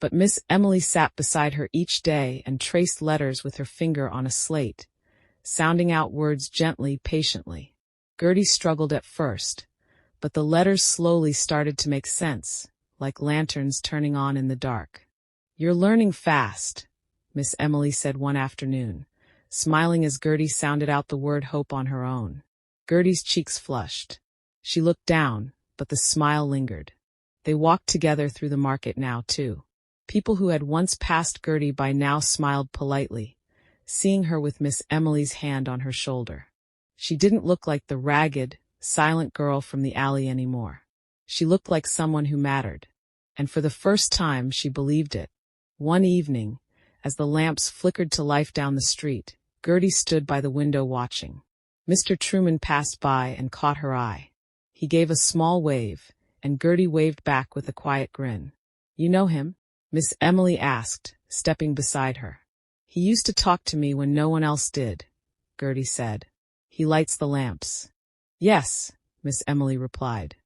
But Miss Emily sat beside her each day and traced letters with her finger on a slate, sounding out words gently, patiently. Gertie struggled at first, but the letters slowly started to make sense, like lanterns turning on in the dark. "You're learning fast," Miss Emily said one afternoon, smiling as Gertie sounded out the word hope on her own. Gertie's cheeks flushed. She looked down, but the smile lingered. They walked together through the market now, too. People who had once passed Gertie by now smiled politely, seeing her with Miss Emily's hand on her shoulder. She didn't look like the ragged, silent girl from the alley anymore. She looked like someone who mattered, and for the first time she believed it. One evening, as the lamps flickered to life down the street, Gertie stood by the window watching. Mr. Truman passed by and caught her eye. He gave a small wave, and Gertie waved back with a quiet grin. "You know him?" Miss Emily asked, stepping beside her. "He used to talk to me when no one else did," Gertie said. "He lights the lamps." "Yes," Miss Emily replied.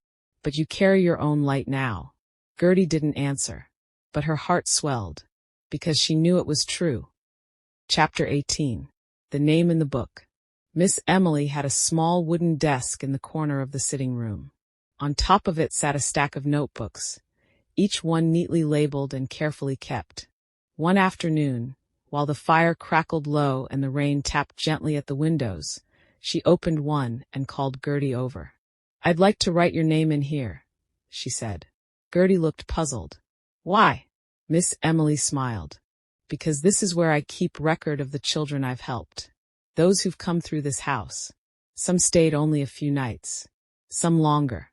"But you carry your own light now." Gertie didn't answer, but her heart swelled, because she knew it was true. Chapter 18. The Name in the Book. Miss Emily had a small wooden desk in the corner of the sitting room. On top of it sat a stack of notebooks, each one neatly labeled and carefully kept. One afternoon, while the fire crackled low and the rain tapped gently at the windows, she opened one and called Gertie over. "I'd like to write your name in here," she said. Gertie looked puzzled. "Why?" Miss Emily smiled. "Because this is where I keep record of the children I've helped. Those who've come through this house. Some stayed only a few nights, some longer,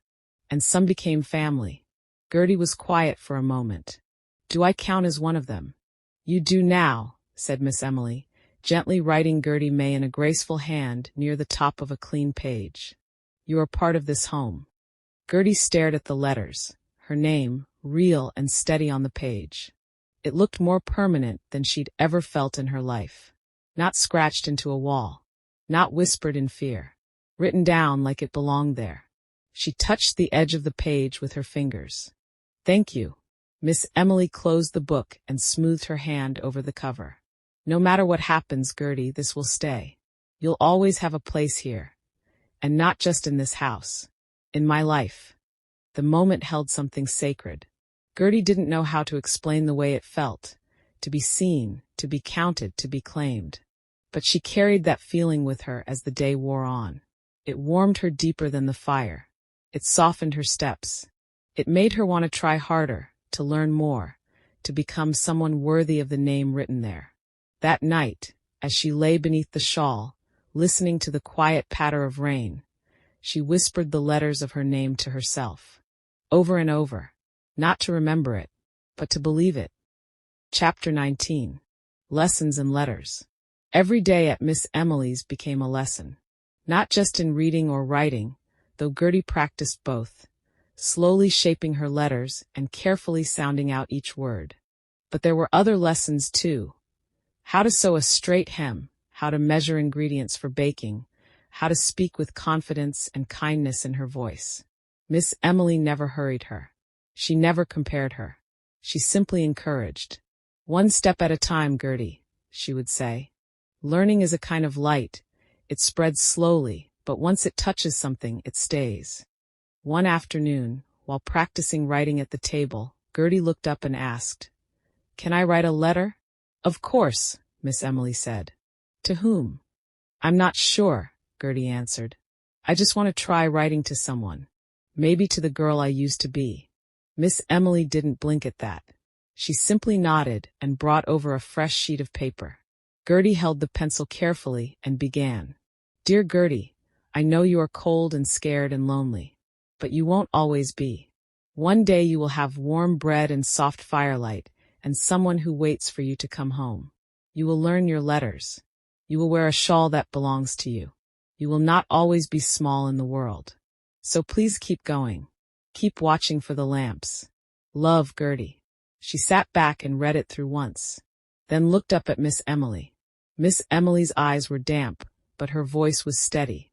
and some became family." Gertie was quiet for a moment. "Do I count as one of them?" "You do now," said Miss Emily, gently writing Gertie May in a graceful hand near the top of a clean page. "You are part of this home." Gertie stared at the letters, her name, real and steady on the page. It looked more permanent than she'd ever felt in her life. Not scratched into a wall, not whispered in fear, written down like it belonged there. She touched the edge of the page with her fingers. "Thank you." Miss Emily closed the book and smoothed her hand over the cover. "No matter what happens, Gertie, this will stay. You'll always have a place here. And not just in this house. In my life." The moment held something sacred. Gertie didn't know how to explain the way it felt. To be seen, to be counted, to be claimed. But she carried that feeling with her as the day wore on. It warmed her deeper than the fire. It softened her steps. It made her want to try harder, to learn more, to become someone worthy of the name written there. That night, as she lay beneath the shawl, listening to the quiet patter of rain, she whispered the letters of her name to herself. Over and over. Not to remember it, but to believe it. Chapter 19. Lessons and Letters. Every day at Miss Emily's became a lesson. Not just in reading or writing, though Gertie practiced both, slowly shaping her letters and carefully sounding out each word. But there were other lessons too. How to sew a straight hem, how to measure ingredients for baking, how to speak with confidence and kindness in her voice. Miss Emily never hurried her. She never compared her. She simply encouraged. "One step at a time, Gertie," she would say. "Learning is a kind of light. It spreads slowly, but once it touches something, it stays." One afternoon, while practicing writing at the table, Gertie looked up and asked, "Can I write a letter?" "Of course," Miss Emily said. "To whom?" "I'm not sure," Gertie answered. "I just want to try writing to someone. Maybe to the girl I used to be." Miss Emily didn't blink at that. She simply nodded and brought over a fresh sheet of paper. Gertie held the pencil carefully and began. "Dear Gertie, I know you are cold and scared and lonely. But you won't always be. One day you will have warm bread and soft firelight, and someone who waits for you to come home. You will learn your letters. You will wear a shawl that belongs to you. You will not always be small in the world. So please keep going. Keep watching for the lamps. Love, Gertie." She sat back and read it through once, then looked up at Miss Emily. Miss Emily's eyes were damp, but her voice was steady.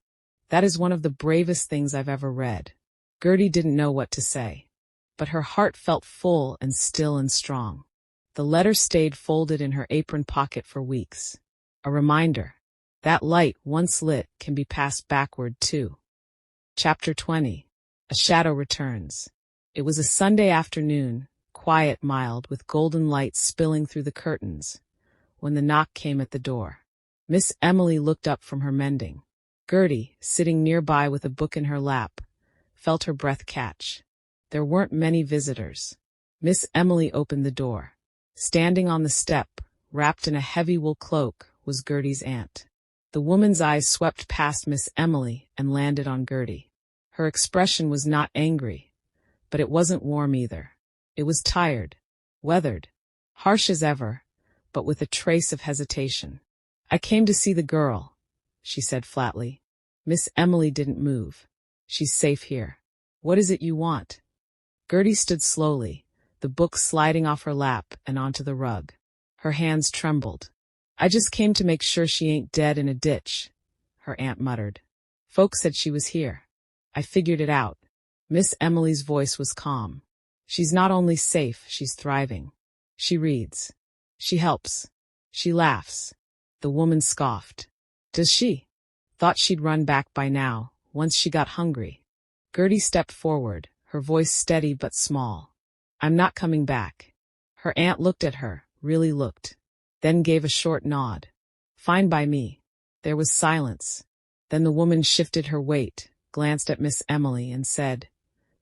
"That is one of the bravest things I've ever read." Gertie didn't know what to say, but her heart felt full and still and strong. The letter stayed folded in her apron pocket for weeks. A reminder. That light, once lit, can be passed backward too. Chapter 20. A Shadow Returns. It was a Sunday afternoon, quiet, mild, with golden light spilling through the curtains, when the knock came at the door. Miss Emily looked up from her mending. Gertie, sitting nearby with a book in her lap, felt her breath catch. There weren't many visitors. Miss Emily opened the door. Standing on the step, wrapped in a heavy wool cloak, was Gertie's aunt. The woman's eyes swept past Miss Emily and landed on Gertie. Her expression was not angry, but it wasn't warm either. It was tired, weathered, harsh as ever, but with a trace of hesitation. "I came to see the girl," she said flatly. Miss Emily didn't move. "She's safe here. What is it you want?" Gertie stood slowly, the book sliding off her lap and onto the rug. Her hands trembled. "I just came to make sure she ain't dead in a ditch," her aunt muttered. "Folks said she was here. I figured it out." Miss Emily's voice was calm. "She's not only safe, she's thriving. She reads. She helps. She laughs." The woman scoffed. "Does she?" Thought she'd run back by now, once she got hungry. Gertie stepped forward, her voice steady but small. "I'm not coming back." Her aunt looked at her, really looked, then gave a short nod. "Fine by me." There was silence. Then the woman shifted her weight, glanced at Miss Emily and said,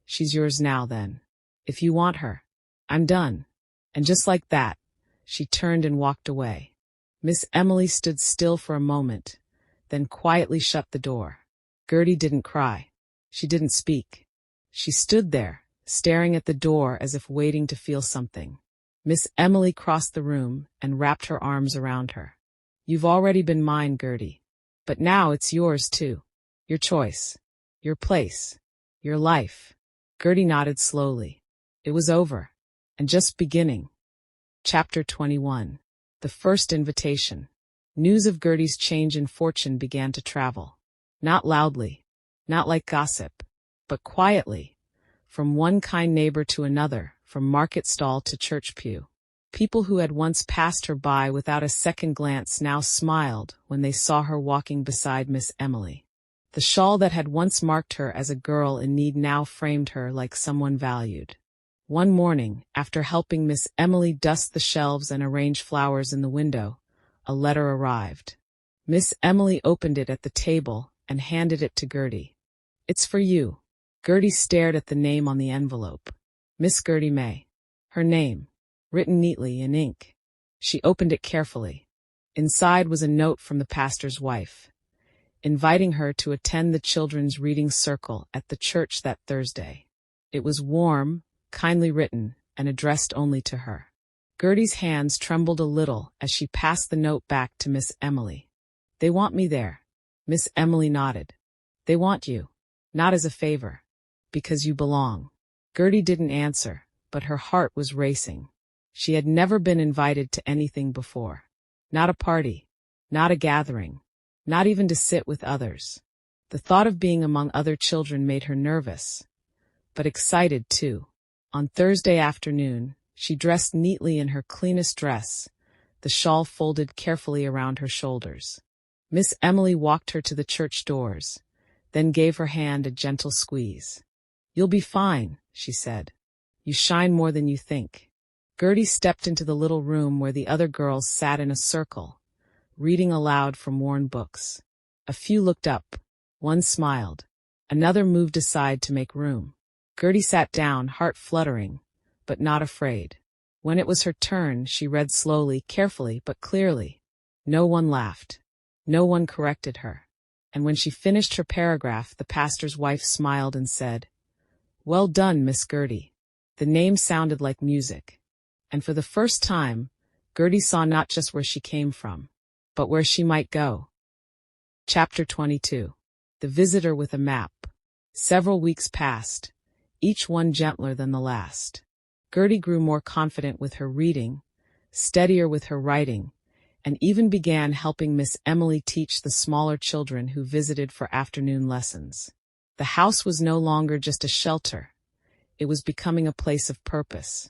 "She's yours now then. If you want her. I'm done." And just like that, she turned and walked away. Miss Emily stood still for a moment, then quietly shut the door. Gertie didn't cry. She didn't speak. She stood there, staring at the door as if waiting to feel something. Miss Emily crossed the room and wrapped her arms around her. "You've already been mine, Gertie. But now it's yours too. Your choice. Your place. Your life." Gertie nodded slowly. It was over. And just beginning. Chapter 21. The First Invitation. News of Gertie's change in fortune began to travel. Not loudly. Not like gossip. But quietly. From one kind neighbor to another, from market stall to church pew. People who had once passed her by without a second glance now smiled when they saw her walking beside Miss Emily. The shawl that had once marked her as a girl in need now framed her like someone valued. One morning, after helping Miss Emily dust the shelves and arrange flowers in the window, a letter arrived. Miss Emily opened it at the table and handed it to Gertie. "It's for you." Gertie stared at the name on the envelope. Miss Gertie May. Her name, written neatly in ink. She opened it carefully. Inside was a note from the pastor's wife, inviting her to attend the children's reading circle at the church that Thursday. It was warm, kindly written, and addressed only to her. Gertie's hands trembled a little as she passed the note back to Miss Emily. "They want me there." Miss Emily nodded. "They want you. Not as a favor. Because you belong." Gertie didn't answer, but her heart was racing. She had never been invited to anything before. Not a party. Not a gathering. Not even to sit with others. The thought of being among other children made her nervous, but excited too. On Thursday afternoon, she dressed neatly in her cleanest dress, the shawl folded carefully around her shoulders. Miss Emily walked her to the church doors, then gave her hand a gentle squeeze. "You'll be fine," she said. "You shine more than you think." Gertie stepped into the little room where the other girls sat in a circle, reading aloud from worn books. A few looked up. One smiled. Another moved aside to make room. Gertie sat down, heart fluttering, but not afraid. When it was her turn, she read slowly, carefully, but clearly. No one laughed. No one corrected her. And when she finished her paragraph, the pastor's wife smiled and said, "Well done, Miss Gertie." The name sounded like music. And for the first time, Gertie saw not just where she came from, but where she might go. Chapter 22. The Visitor with a Map. Several weeks passed, each one gentler than the last. Gertie grew more confident with her reading, steadier with her writing, and even began helping Miss Emily teach the smaller children who visited for afternoon lessons. The house was no longer just a shelter. It was becoming a place of purpose.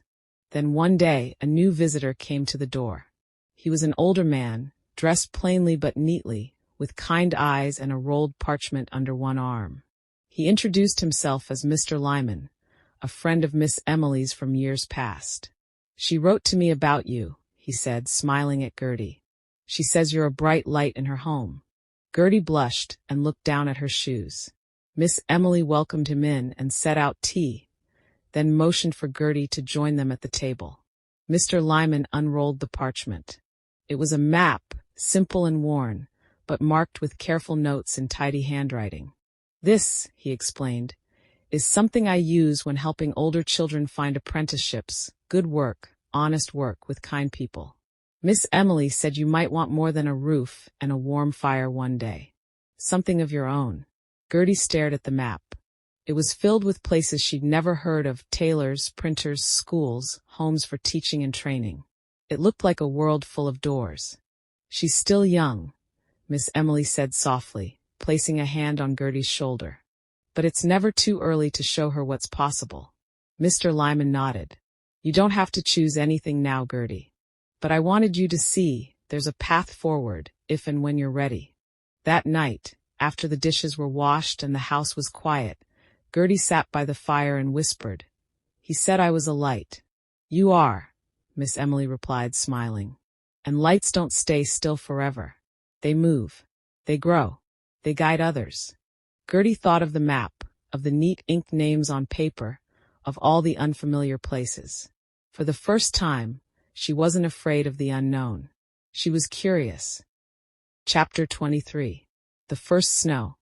Then one day, a new visitor came to the door. He was an older man, dressed plainly but neatly, with kind eyes and a rolled parchment under one arm. He introduced himself as Mr. Lyman, a friend of Miss Emily's from years past. "She wrote to me about you," he said, smiling at Gertie. "She says you're a bright light in her home." Gertie blushed and looked down at her shoes. Miss Emily welcomed him in and set out tea, then motioned for Gertie to join them at the table. Mr. Lyman unrolled the parchment. It was a map, simple and worn, but marked with careful notes in tidy handwriting. "This," he explained, "is something I use when helping older children find apprenticeships, good work, honest work with kind people. Miss Emily said you might want more than a roof and a warm fire one day. Something of your own." Gertie stared at the map. It was filled with places she'd never heard of: tailors, printers, schools, homes for teaching and training. It looked like a world full of doors. "She's still young," Miss Emily said softly, placing a hand on Gertie's shoulder. "But it's never too early to show her what's possible." Mr. Lyman nodded. "You don't have to choose anything now, Gertie. But I wanted you to see there's a path forward, if and when you're ready." That night, after the dishes were washed and the house was quiet, Gertie sat by the fire and whispered, "He said I was a light." "You are," Miss Emily replied, smiling. "And lights don't stay still forever. They move. They grow. They guide others." Gertie thought of the map, of the neat inked names on paper, of all the unfamiliar places. For the first time, she wasn't afraid of the unknown. She was curious. Chapter 23. The first snow.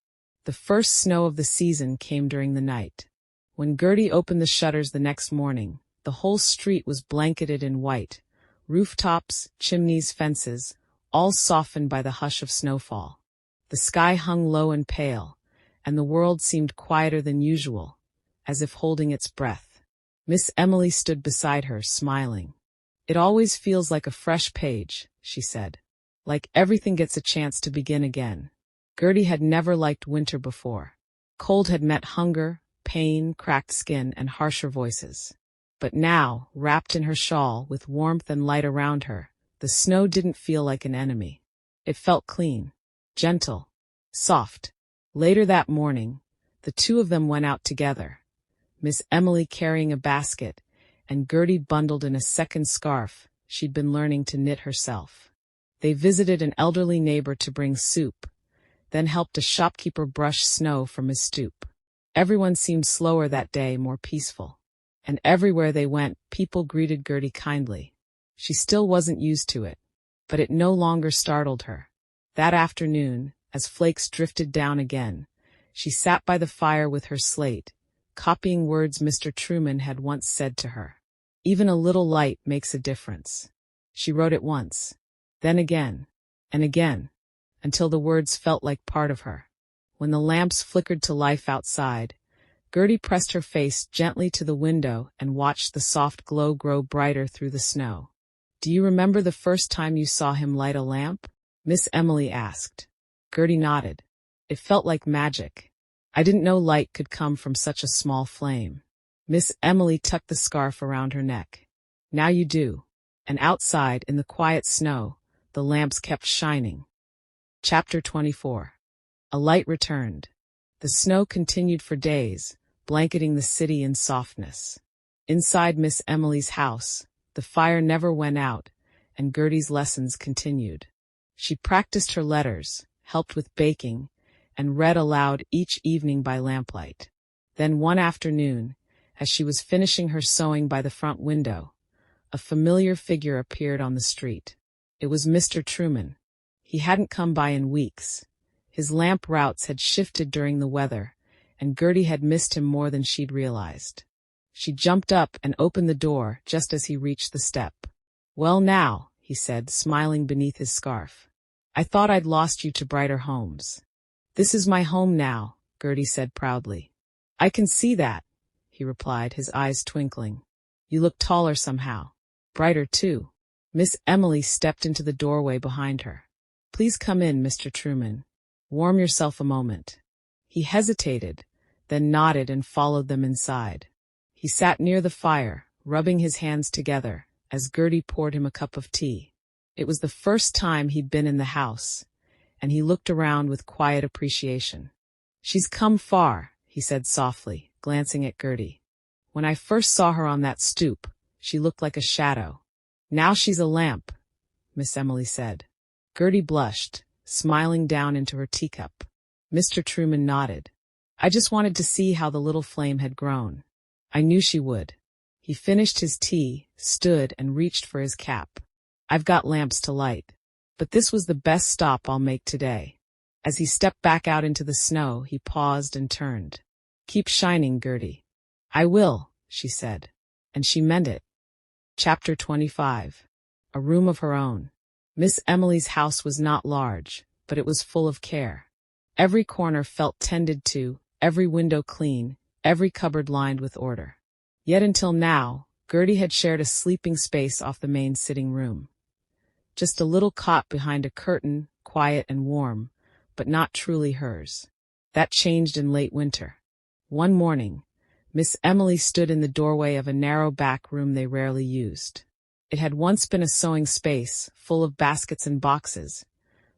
The first snow of the season came during the night. When Gertie opened the shutters the next morning, the whole street was blanketed in white. Rooftops, chimneys, fences, all softened by the hush of snowfall. The sky hung low and pale, and the world seemed quieter than usual, as if holding its breath. Miss Emily stood beside her, smiling. "It always feels like a fresh page," she said. "Like everything gets a chance to begin again." Gertie had never liked winter before. Cold had meant hunger, pain, cracked skin, and harsher voices. But now, wrapped in her shawl, with warmth and light around her, the snow didn't feel like an enemy. It felt clean, gentle, soft. Later that morning, the two of them went out together, Miss Emily carrying a basket, and Gertie bundled in a second scarf she'd been learning to knit herself. They visited an elderly neighbor to bring soup, then helped a shopkeeper brush snow from his stoop. Everyone seemed slower that day, more peaceful. And everywhere they went, people greeted Gertie kindly. She still wasn't used to it, but it no longer startled her. That afternoon, as flakes drifted down again, she sat by the fire with her slate, copying words Mr. Truman had once said to her. "Even a little light makes a difference." She wrote it once, then again, and again, until the words felt like part of her. When the lamps flickered to life outside, Gertie pressed her face gently to the window and watched the soft glow grow brighter through the snow. "Do you remember the first time you saw him light a lamp?" Miss Emily asked. Gertie nodded. "It felt like magic. I didn't know light could come from such a small flame." Miss Emily tucked the scarf around her neck. "Now you do." And outside, in the quiet snow, the lamps kept shining. Chapter 24. A light returned. The snow continued for days, blanketing the city in softness. Inside Miss Emily's house, the fire never went out, and Gertie's lessons continued. She practiced her letters, helped with baking, and read aloud each evening by lamplight. Then one afternoon, as she was finishing her sewing by the front window, a familiar figure appeared on the street. It was Mr. Truman. He hadn't come by in weeks. His lamp routes had shifted during the weather, and Gertie had missed him more than she'd realized. She jumped up and opened the door just as he reached the step. "Well now," he said, smiling beneath his scarf. "I thought I'd lost you to brighter homes." "This is my home now," Gertie said proudly. "I can see that," he replied, his eyes twinkling. "You look taller somehow. Brighter, too." Miss Emily stepped into the doorway behind her. "Please come in, Mr. Truman. Warm yourself a moment." He hesitated, then nodded and followed them inside. He sat near the fire, rubbing his hands together, as Gertie poured him a cup of tea. It was the first time he'd been in the house, and he looked around with quiet appreciation. "She's come far," he said softly, glancing at Gertie. "When I first saw her on that stoop, she looked like a shadow. Now she's a lamp," Miss Emily said. Gertie blushed, smiling down into her teacup. Mr. Truman nodded. "I just wanted to see how the little flame had grown. I knew she would." He finished his tea, stood, and reached for his cap. "I've got lamps to light. But this was the best stop I'll make today." As he stepped back out into the snow, he paused and turned. "Keep shining, Gertie." "I will," she said. And she meant it. Chapter 25. A room of her own. Miss Emily's house was not large, but it was full of care. Every corner felt tended to, every window clean, every cupboard lined with order. Yet until now, Gertie had shared a sleeping space off the main sitting room. Just a little cot behind a curtain, quiet and warm, but not truly hers. That changed in late winter. One morning, Miss Emily stood in the doorway of a narrow back room they rarely used. It had once been a sewing space, full of baskets and boxes,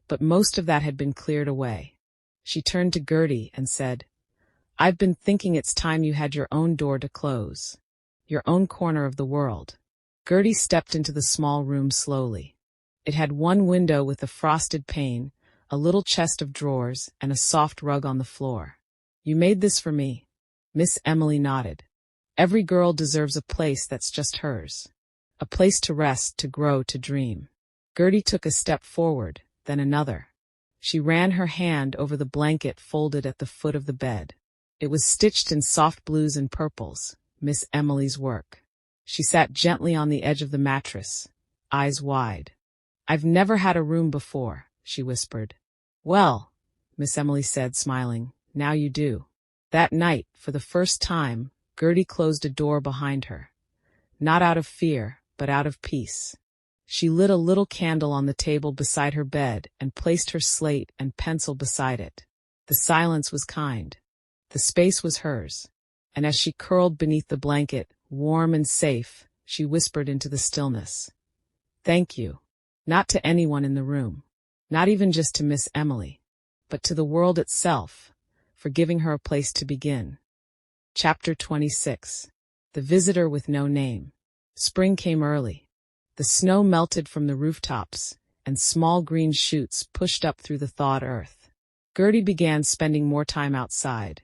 but most of that had been cleared away. She turned to Gertie and said, "I've been thinking it's time you had your own door to close. Your own corner of the world." Gertie stepped into the small room slowly. It had one window with a frosted pane, a little chest of drawers, and a soft rug on the floor. "You made this for me?" Miss Emily nodded. "Every girl deserves a place that's just hers. A place to rest, to grow, to dream." Gertie took a step forward, then another. She ran her hand over the blanket folded at the foot of the bed. It was stitched in soft blues and purples, Miss Emily's work. She sat gently on the edge of the mattress, eyes wide. "I've never had a room before," she whispered. "Well," Miss Emily said, smiling, "now you do." That night, for the first time, Gertie closed a door behind her. Not out of fear, but out of peace. She lit a little candle on the table beside her bed and placed her slate and pencil beside it. The silence was kind. The space was hers. And as she curled beneath the blanket, warm and safe, she whispered into the stillness, "Thank you." Not to anyone in the room. Not even just to Miss Emily. But to the world itself, for giving her a place to begin. Chapter 26. The Visitor with No Name. Spring came early. The snow melted from the rooftops, and small green shoots pushed up through the thawed earth. Gertie began spending more time outside,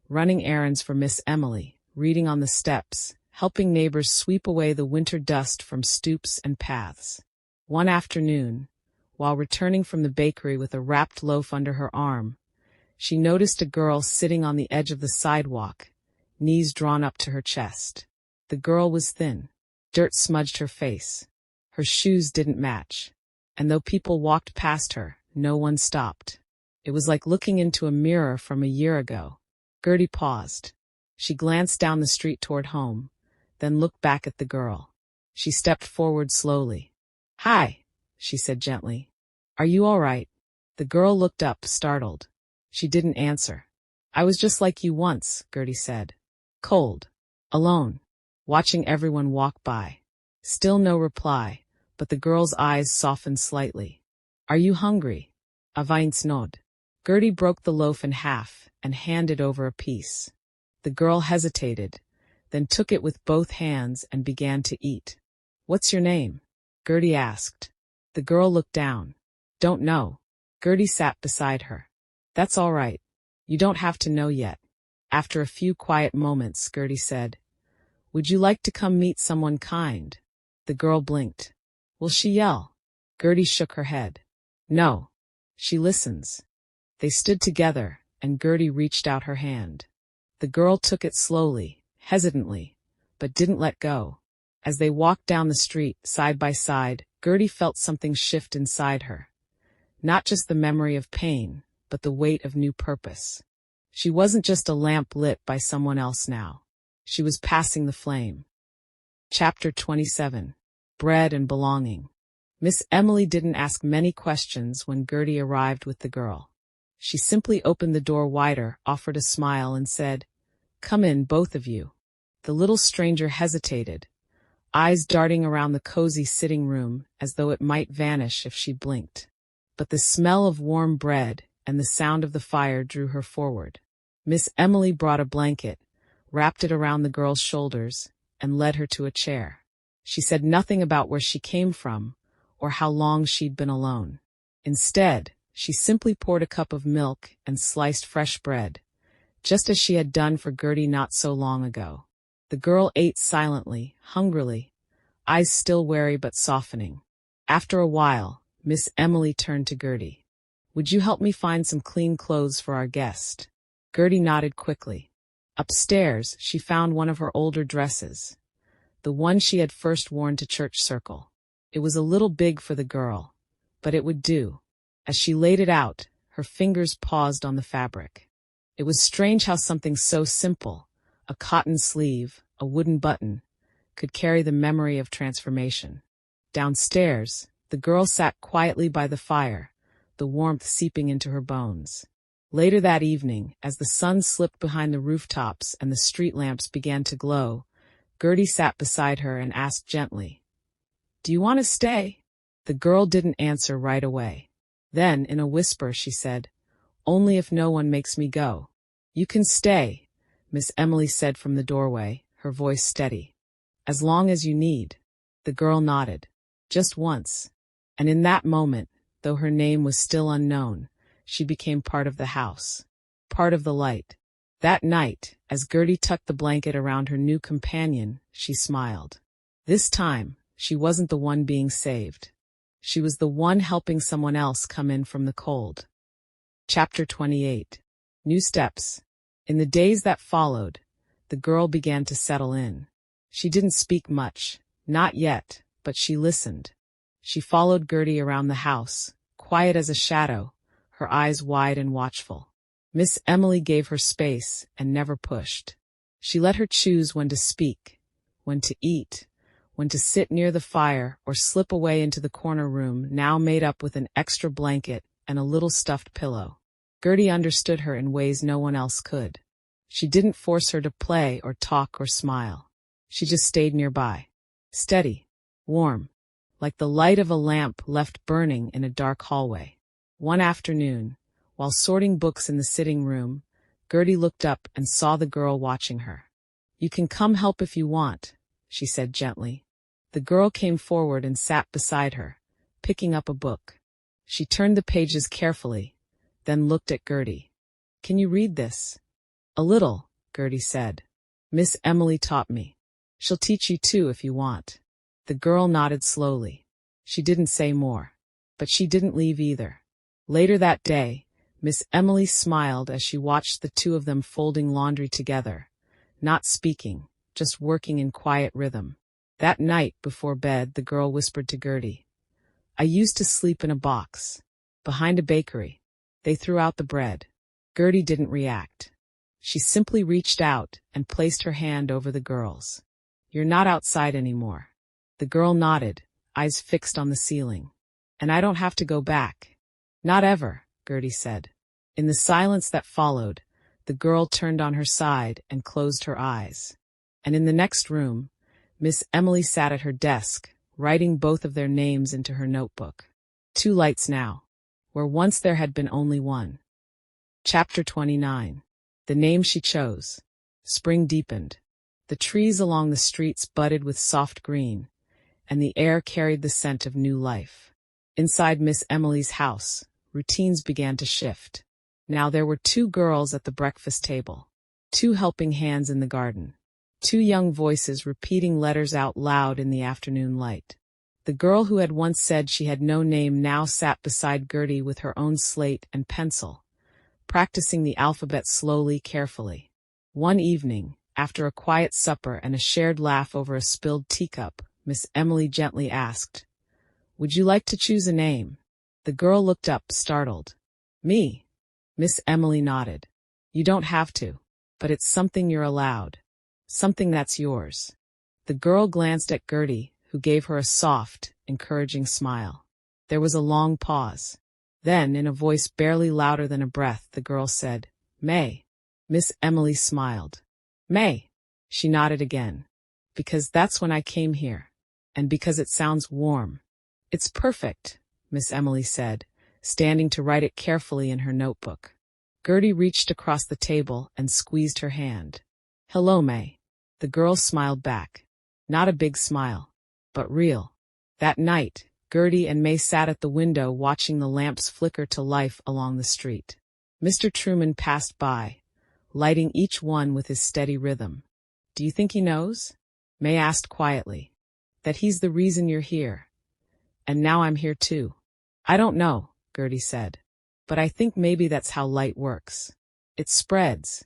running errands for Miss Emily, reading on the steps, helping neighbors sweep away the winter dust from stoops and paths. One afternoon, while returning from the bakery with a wrapped loaf under her arm, she noticed a girl sitting on the edge of the sidewalk, knees drawn up to her chest. The girl was thin. Dirt smudged her face. Her shoes didn't match. And though people walked past her, no one stopped. It was like looking into a mirror from a year ago. Gertie paused. She glanced down the street toward home, then looked back at the girl. She stepped forward slowly. "Hi," she said gently. "Are you all right?" The girl looked up, startled. She didn't answer. "I was just like you once," Gertie said. "Cold. Alone. Watching everyone walk by." Still no reply, but the girl's eyes softened slightly. "Are you hungry?" "Avines nod." Gertie broke the loaf in half and handed over a piece. The girl hesitated, then took it with both hands and began to eat. "What's your name?" Gertie asked. The girl looked down. "Don't know." Gertie sat beside her. "That's all right. You don't have to know yet." After a few quiet moments, Gertie said, "Would you like to come meet someone kind?" The girl blinked. "Will she yell?" Gertie shook her head. "No. She listens." They stood together, and Gertie reached out her hand. The girl took it slowly, hesitantly, but didn't let go. As they walked down the street, side by side, Gertie felt something shift inside her. Not just the memory of pain, but the weight of new purpose. She wasn't just a lamp lit by someone else now. She was passing the flame. Chapter 27. Bread and Belonging. Miss Emily didn't ask many questions when Gertie arrived with the girl. She simply opened the door wider, offered a smile, and said, "Come in, both of you." The little stranger hesitated, eyes darting around the cozy sitting room as though it might vanish if she blinked. But the smell of warm bread and the sound of the fire drew her forward. Miss Emily brought a blanket, wrapped it around the girl's shoulders, and led her to a chair. She said nothing about where she came from or how long she'd been alone. Instead, she simply poured a cup of milk and sliced fresh bread, just as she had done for Gertie not so long ago. The girl ate silently, hungrily, eyes still wary but softening. After a while, Miss Emily turned to Gertie. "Would you help me find some clean clothes for our guest?" Gertie nodded quickly. Upstairs, she found one of her older dresses, the one she had first worn to church circle. It was a little big for the girl, but it would do. As she laid it out, her fingers paused on the fabric. It was strange how something so simple, a cotton sleeve, a wooden button, could carry the memory of transformation. Downstairs, the girl sat quietly by the fire, the warmth seeping into her bones. Later that evening, as the sun slipped behind the rooftops and the street lamps began to glow, Gertie sat beside her and asked gently, "Do you want to stay?" The girl didn't answer right away. Then, in a whisper, she said, "Only if no one makes me go." "You can stay," Miss Emily said from the doorway, her voice steady. "As long as you need." The girl nodded. Just once. And in that moment, though her name was still unknown, she became part of the house, part of the light. That night, as Gertie tucked the blanket around her new companion, she smiled. This time, she wasn't the one being saved. She was the one helping someone else come in from the cold. Chapter 28. New Steps. In the days that followed, the girl began to settle in. She didn't speak much, not yet, but she listened. She followed Gertie around the house, quiet as a shadow, her eyes wide and watchful. Miss Emily gave her space and never pushed. She let her choose when to speak, when to eat, when to sit near the fire or slip away into the corner room now made up with an extra blanket and a little stuffed pillow. Gertie understood her in ways no one else could. She didn't force her to play or talk or smile. She just stayed nearby, steady, warm, like the light of a lamp left burning in a dark hallway. One afternoon, while sorting books in the sitting room, Gertie looked up and saw the girl watching her. "You can come help if you want," she said gently. The girl came forward and sat beside her, picking up a book. She turned the pages carefully, then looked at Gertie. "Can you read this?" "A little," Gertie said. "Miss Emily taught me. She'll teach you too if you want." The girl nodded slowly. She didn't say more, but she didn't leave either. Later that day, Miss Emily smiled as she watched the two of them folding laundry together, not speaking, just working in quiet rhythm. That night, before bed, the girl whispered to Gertie, "I used to sleep in a box, behind a bakery. They threw out the bread." Gertie didn't react. She simply reached out and placed her hand over the girl's. "You're not outside anymore." The girl nodded, eyes fixed on the ceiling. "And I don't have to go back." "Not ever," Gertie said. In the silence that followed, the girl turned on her side and closed her eyes. And in the next room, Miss Emily sat at her desk, writing both of their names into her notebook. Two lights now, where once there had been only one. Chapter 29. The name she chose. Spring deepened. The trees along the streets budded with soft green, and the air carried the scent of new life. Inside Miss Emily's house, routines began to shift. Now there were two girls at the breakfast table, two helping hands in the garden, two young voices repeating letters out loud in the afternoon light. The girl who had once said she had no name now sat beside Gertie with her own slate and pencil, practicing the alphabet slowly, carefully. One evening, after a quiet supper and a shared laugh over a spilled teacup, Miss Emily gently asked, "Would you like to choose a name?" The girl looked up, startled. "Me?" Miss Emily nodded. "You don't have to, but it's something you're allowed. Something that's yours." The girl glanced at Gertie, who gave her a soft, encouraging smile. There was a long pause. Then, in a voice barely louder than a breath, the girl said, "May." Miss Emily smiled. "May." She nodded again. Because that's when I came here. And because it sounds warm. It's perfect, Miss Emily said, standing to write it carefully in her notebook. Gertie reached across the table and squeezed her hand. Hello, May. The girl smiled back. Not a big smile, but real. That night, Gertie and May sat at the window watching the lamps flicker to life along the street. Mr. Truman passed by, lighting each one with his steady rhythm. Do you think he knows? May asked quietly. That he's the reason you're here. And now I'm here too. I don't know, Gertie said. But I think maybe that's how light works. It spreads,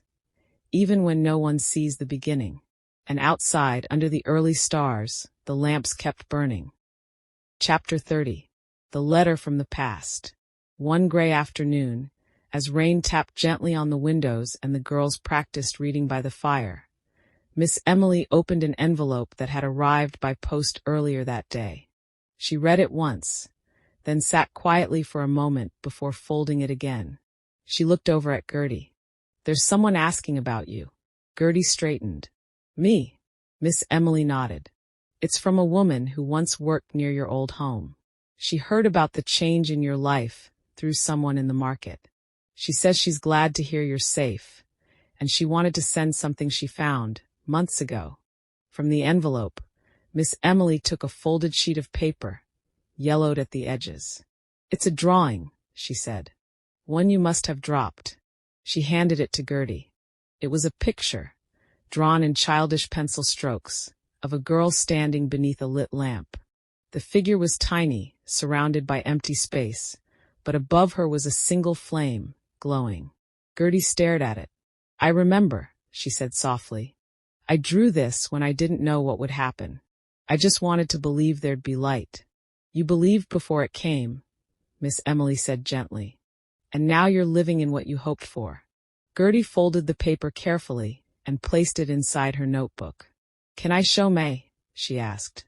even when no one sees the beginning. And outside, under the early stars, the lamps kept burning. Chapter 30. The Letter from the Past. One gray afternoon, as rain tapped gently on the windows and the girls practiced reading by the fire, Miss Emily opened an envelope that had arrived by post earlier that day. She read it once, then sat quietly for a moment before folding it again. She looked over at Gertie. There's someone asking about you. Gertie straightened. Me? Miss Emily nodded. It's from a woman who once worked near your old home. She heard about the change in your life through someone in the market. She says she's glad to hear you're safe, and she wanted to send something she found months ago. From the envelope, Miss Emily took a folded sheet of paper, yellowed at the edges. It's a drawing, she said. One you must have dropped. She handed it to Gertie. It was a picture, drawn in childish pencil strokes, of a girl standing beneath a lit lamp. The figure was tiny, surrounded by empty space, but above her was a single flame, glowing. Gertie stared at it. I remember, she said softly. I drew this when I didn't know what would happen. I just wanted to believe there'd be light. You believed before it came, Miss Emily said gently. And now you're living in what you hoped for. Gertie folded the paper carefully and placed it inside her notebook. Can I show May? She asked.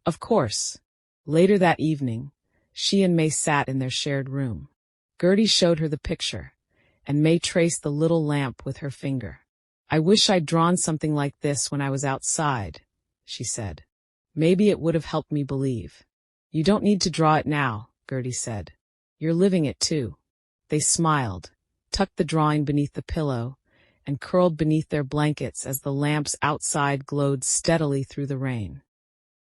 Of course. Later that evening, she and May sat in their shared room. Gertie showed her the picture, and May traced the little lamp with her finger. I wish I'd drawn something like this when I was outside, she said. Maybe it would have helped me believe. You don't need to draw it now, Gertie said. You're living it too. They smiled, tucked the drawing beneath the pillow, and curled beneath their blankets as the lamps outside glowed steadily through the rain.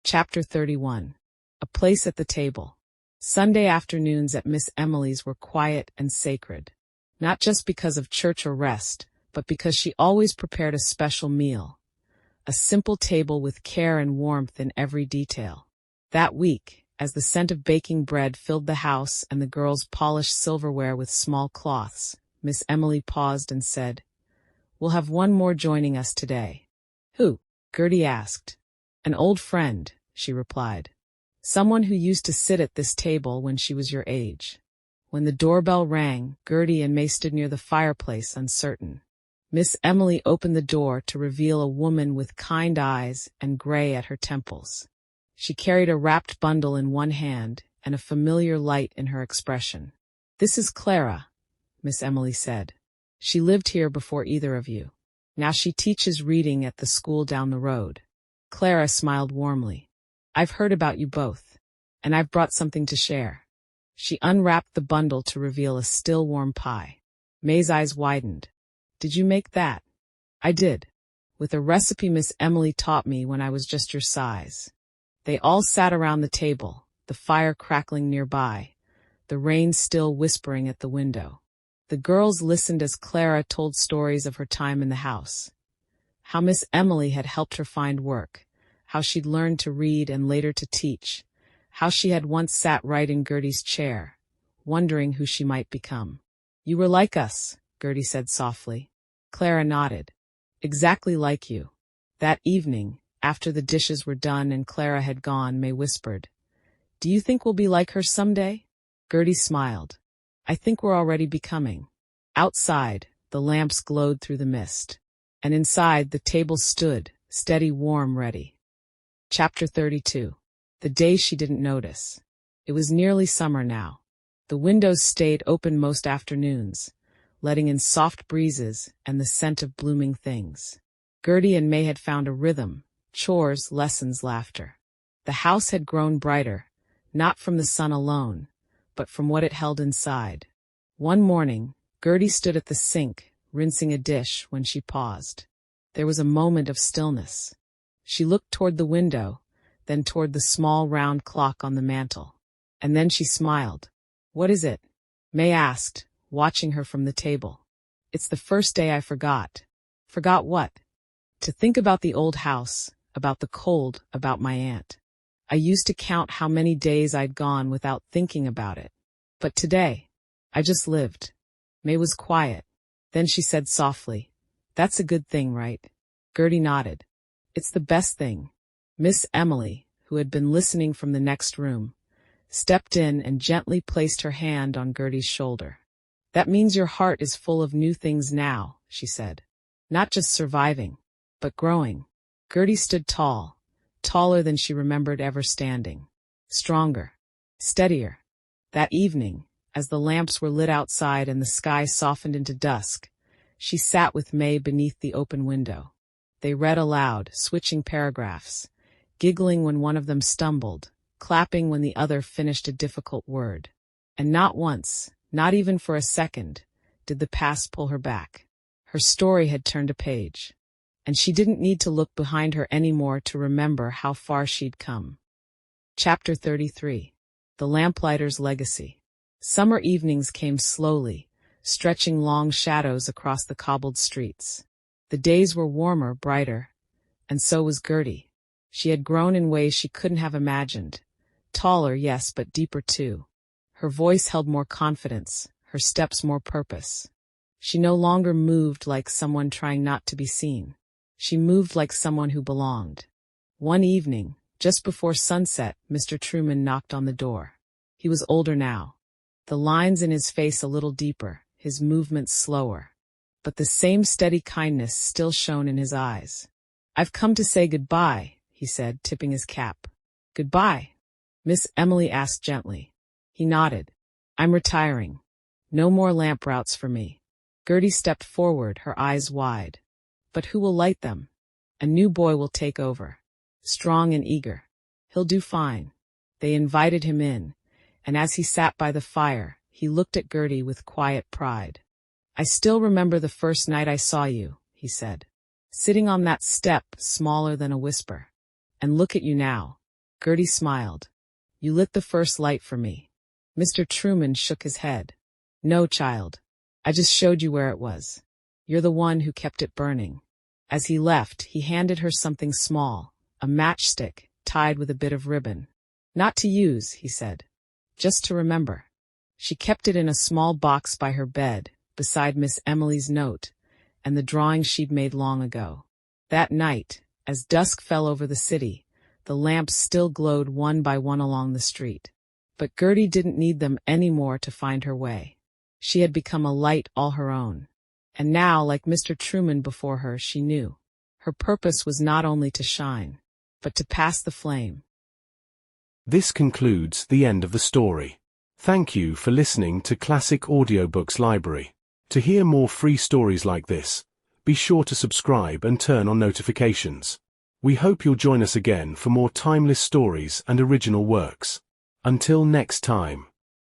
Chapter 31. A Place at the Table. Sunday afternoons at Miss Emily's were quiet and sacred, not just because of church or rest, but because she always prepared a special meal, a simple table with care and warmth in every detail. That week, as the scent of baking bread filled the house and the girls polished silverware with small cloths, Miss Emily paused and said, We'll have one more joining us today. Who? Gertie asked. An old friend, she replied. Someone who used to sit at this table when she was your age. When the doorbell rang, Gertie and May stood near the fireplace, uncertain. Miss Emily opened the door to reveal a woman with kind eyes and gray at her temples. She carried a wrapped bundle in one hand and a familiar light in her expression. This is Clara, Miss Emily said. She lived here before either of you. Now she teaches reading at the school down the road. Clara smiled warmly. I've heard about you both, and I've brought something to share. She unwrapped the bundle to reveal a still warm pie. May's eyes widened. Did you make that? I did. With a recipe Miss Emily taught me when I was just your size. They all sat around the table, the fire crackling nearby, the rain still whispering at the window. The girls listened as Clara told stories of her time in the house. How Miss Emily had helped her find work, how she'd learned to read and later to teach, how she had once sat right in Gertie's chair, wondering who she might become. You were like us, Gertie said softly. Clara nodded. Exactly like you. That evening, after the dishes were done and Clara had gone, May whispered, Do you think we'll be like her someday? Gertie smiled. I think we're already becoming. Outside, the lamps glowed through the mist, and inside the table stood, steady, warm, ready. Chapter 32. The Day She Didn't Notice. It was nearly summer now. The windows stayed open most afternoons, letting in soft breezes and the scent of blooming things. Gertie and May had found a rhythm, Chores, lessons, laughter. The house had grown brighter, not from the sun alone, but from what it held inside. One morning, Gertie stood at the sink, rinsing a dish, when she paused. There was a moment of stillness. She looked toward the window, then toward the small round clock on the mantel. And then she smiled. "What is it?" May asked, watching her from the table. "It's the first day I forgot." "Forgot what?" "To think about the old house, about the cold, about my aunt. I used to count how many days I'd gone without thinking about it. But today, I just lived." May was quiet. Then she said softly, "That's a good thing, right?" Gertie nodded. "It's the best thing." Miss Emily, who had been listening from the next room, stepped in and gently placed her hand on Gertie's shoulder. "That means your heart is full of new things now," she said. "Not just surviving, but growing." Gertie stood tall, taller than she remembered ever standing. Stronger, steadier. That evening, as the lamps were lit outside and the sky softened into dusk, she sat with May beneath the open window. They read aloud, switching paragraphs, giggling when one of them stumbled, clapping when the other finished a difficult word. And not once, not even for a second, did the past pull her back. Her story had turned a page, and she didn't need to look behind her anymore to remember how far she'd come. Chapter 33. The Lamplighter's Legacy. Summer evenings came slowly, stretching long shadows across the cobbled streets. The days were warmer, brighter, and so was Gertie. She had grown in ways she couldn't have imagined. Taller, yes, but deeper too. Her voice held more confidence, her steps more purpose. She no longer moved like someone trying not to be seen. She moved like someone who belonged. One evening, just before sunset, Mr. Truman knocked on the door. He was older now. The lines in his face a little deeper, his movements slower. But the same steady kindness still shone in his eyes. "I've come to say goodbye," he said, tipping his cap. "Goodbye?" Miss Emily asked gently. He nodded. "I'm retiring. No more lamp routes for me." Gertie stepped forward, her eyes wide. "But who will light them?" "A new boy will take over. Strong and eager. He'll do fine." They invited him in, and as he sat by the fire, he looked at Gertie with quiet pride. "I still remember the first night I saw you," he said. "Sitting on that step, smaller than a whisper. And look at you now." Gertie smiled. "You lit the first light for me." Mr. Truman shook his head. "No, child. I just showed you where it was. You're the one who kept it burning." As he left, he handed her something small, a matchstick, tied with a bit of ribbon. "Not to use," he said. "Just to remember." She kept it in a small box by her bed, beside Miss Emily's note, and the drawing she'd made long ago. That night, as dusk fell over the city, the lamps still glowed one by one along the street. But Gertie didn't need them any more to find her way. She had become a light all her own. And now, like Mr. Truman before her, she knew. Her purpose was not only to shine, but to pass the flame. This concludes the end of the story. Thank you for listening to Classic Audiobooks Library. To hear more free stories like this, be sure to subscribe and turn on notifications. We hope you'll join us again for more timeless stories and original works. Until next time.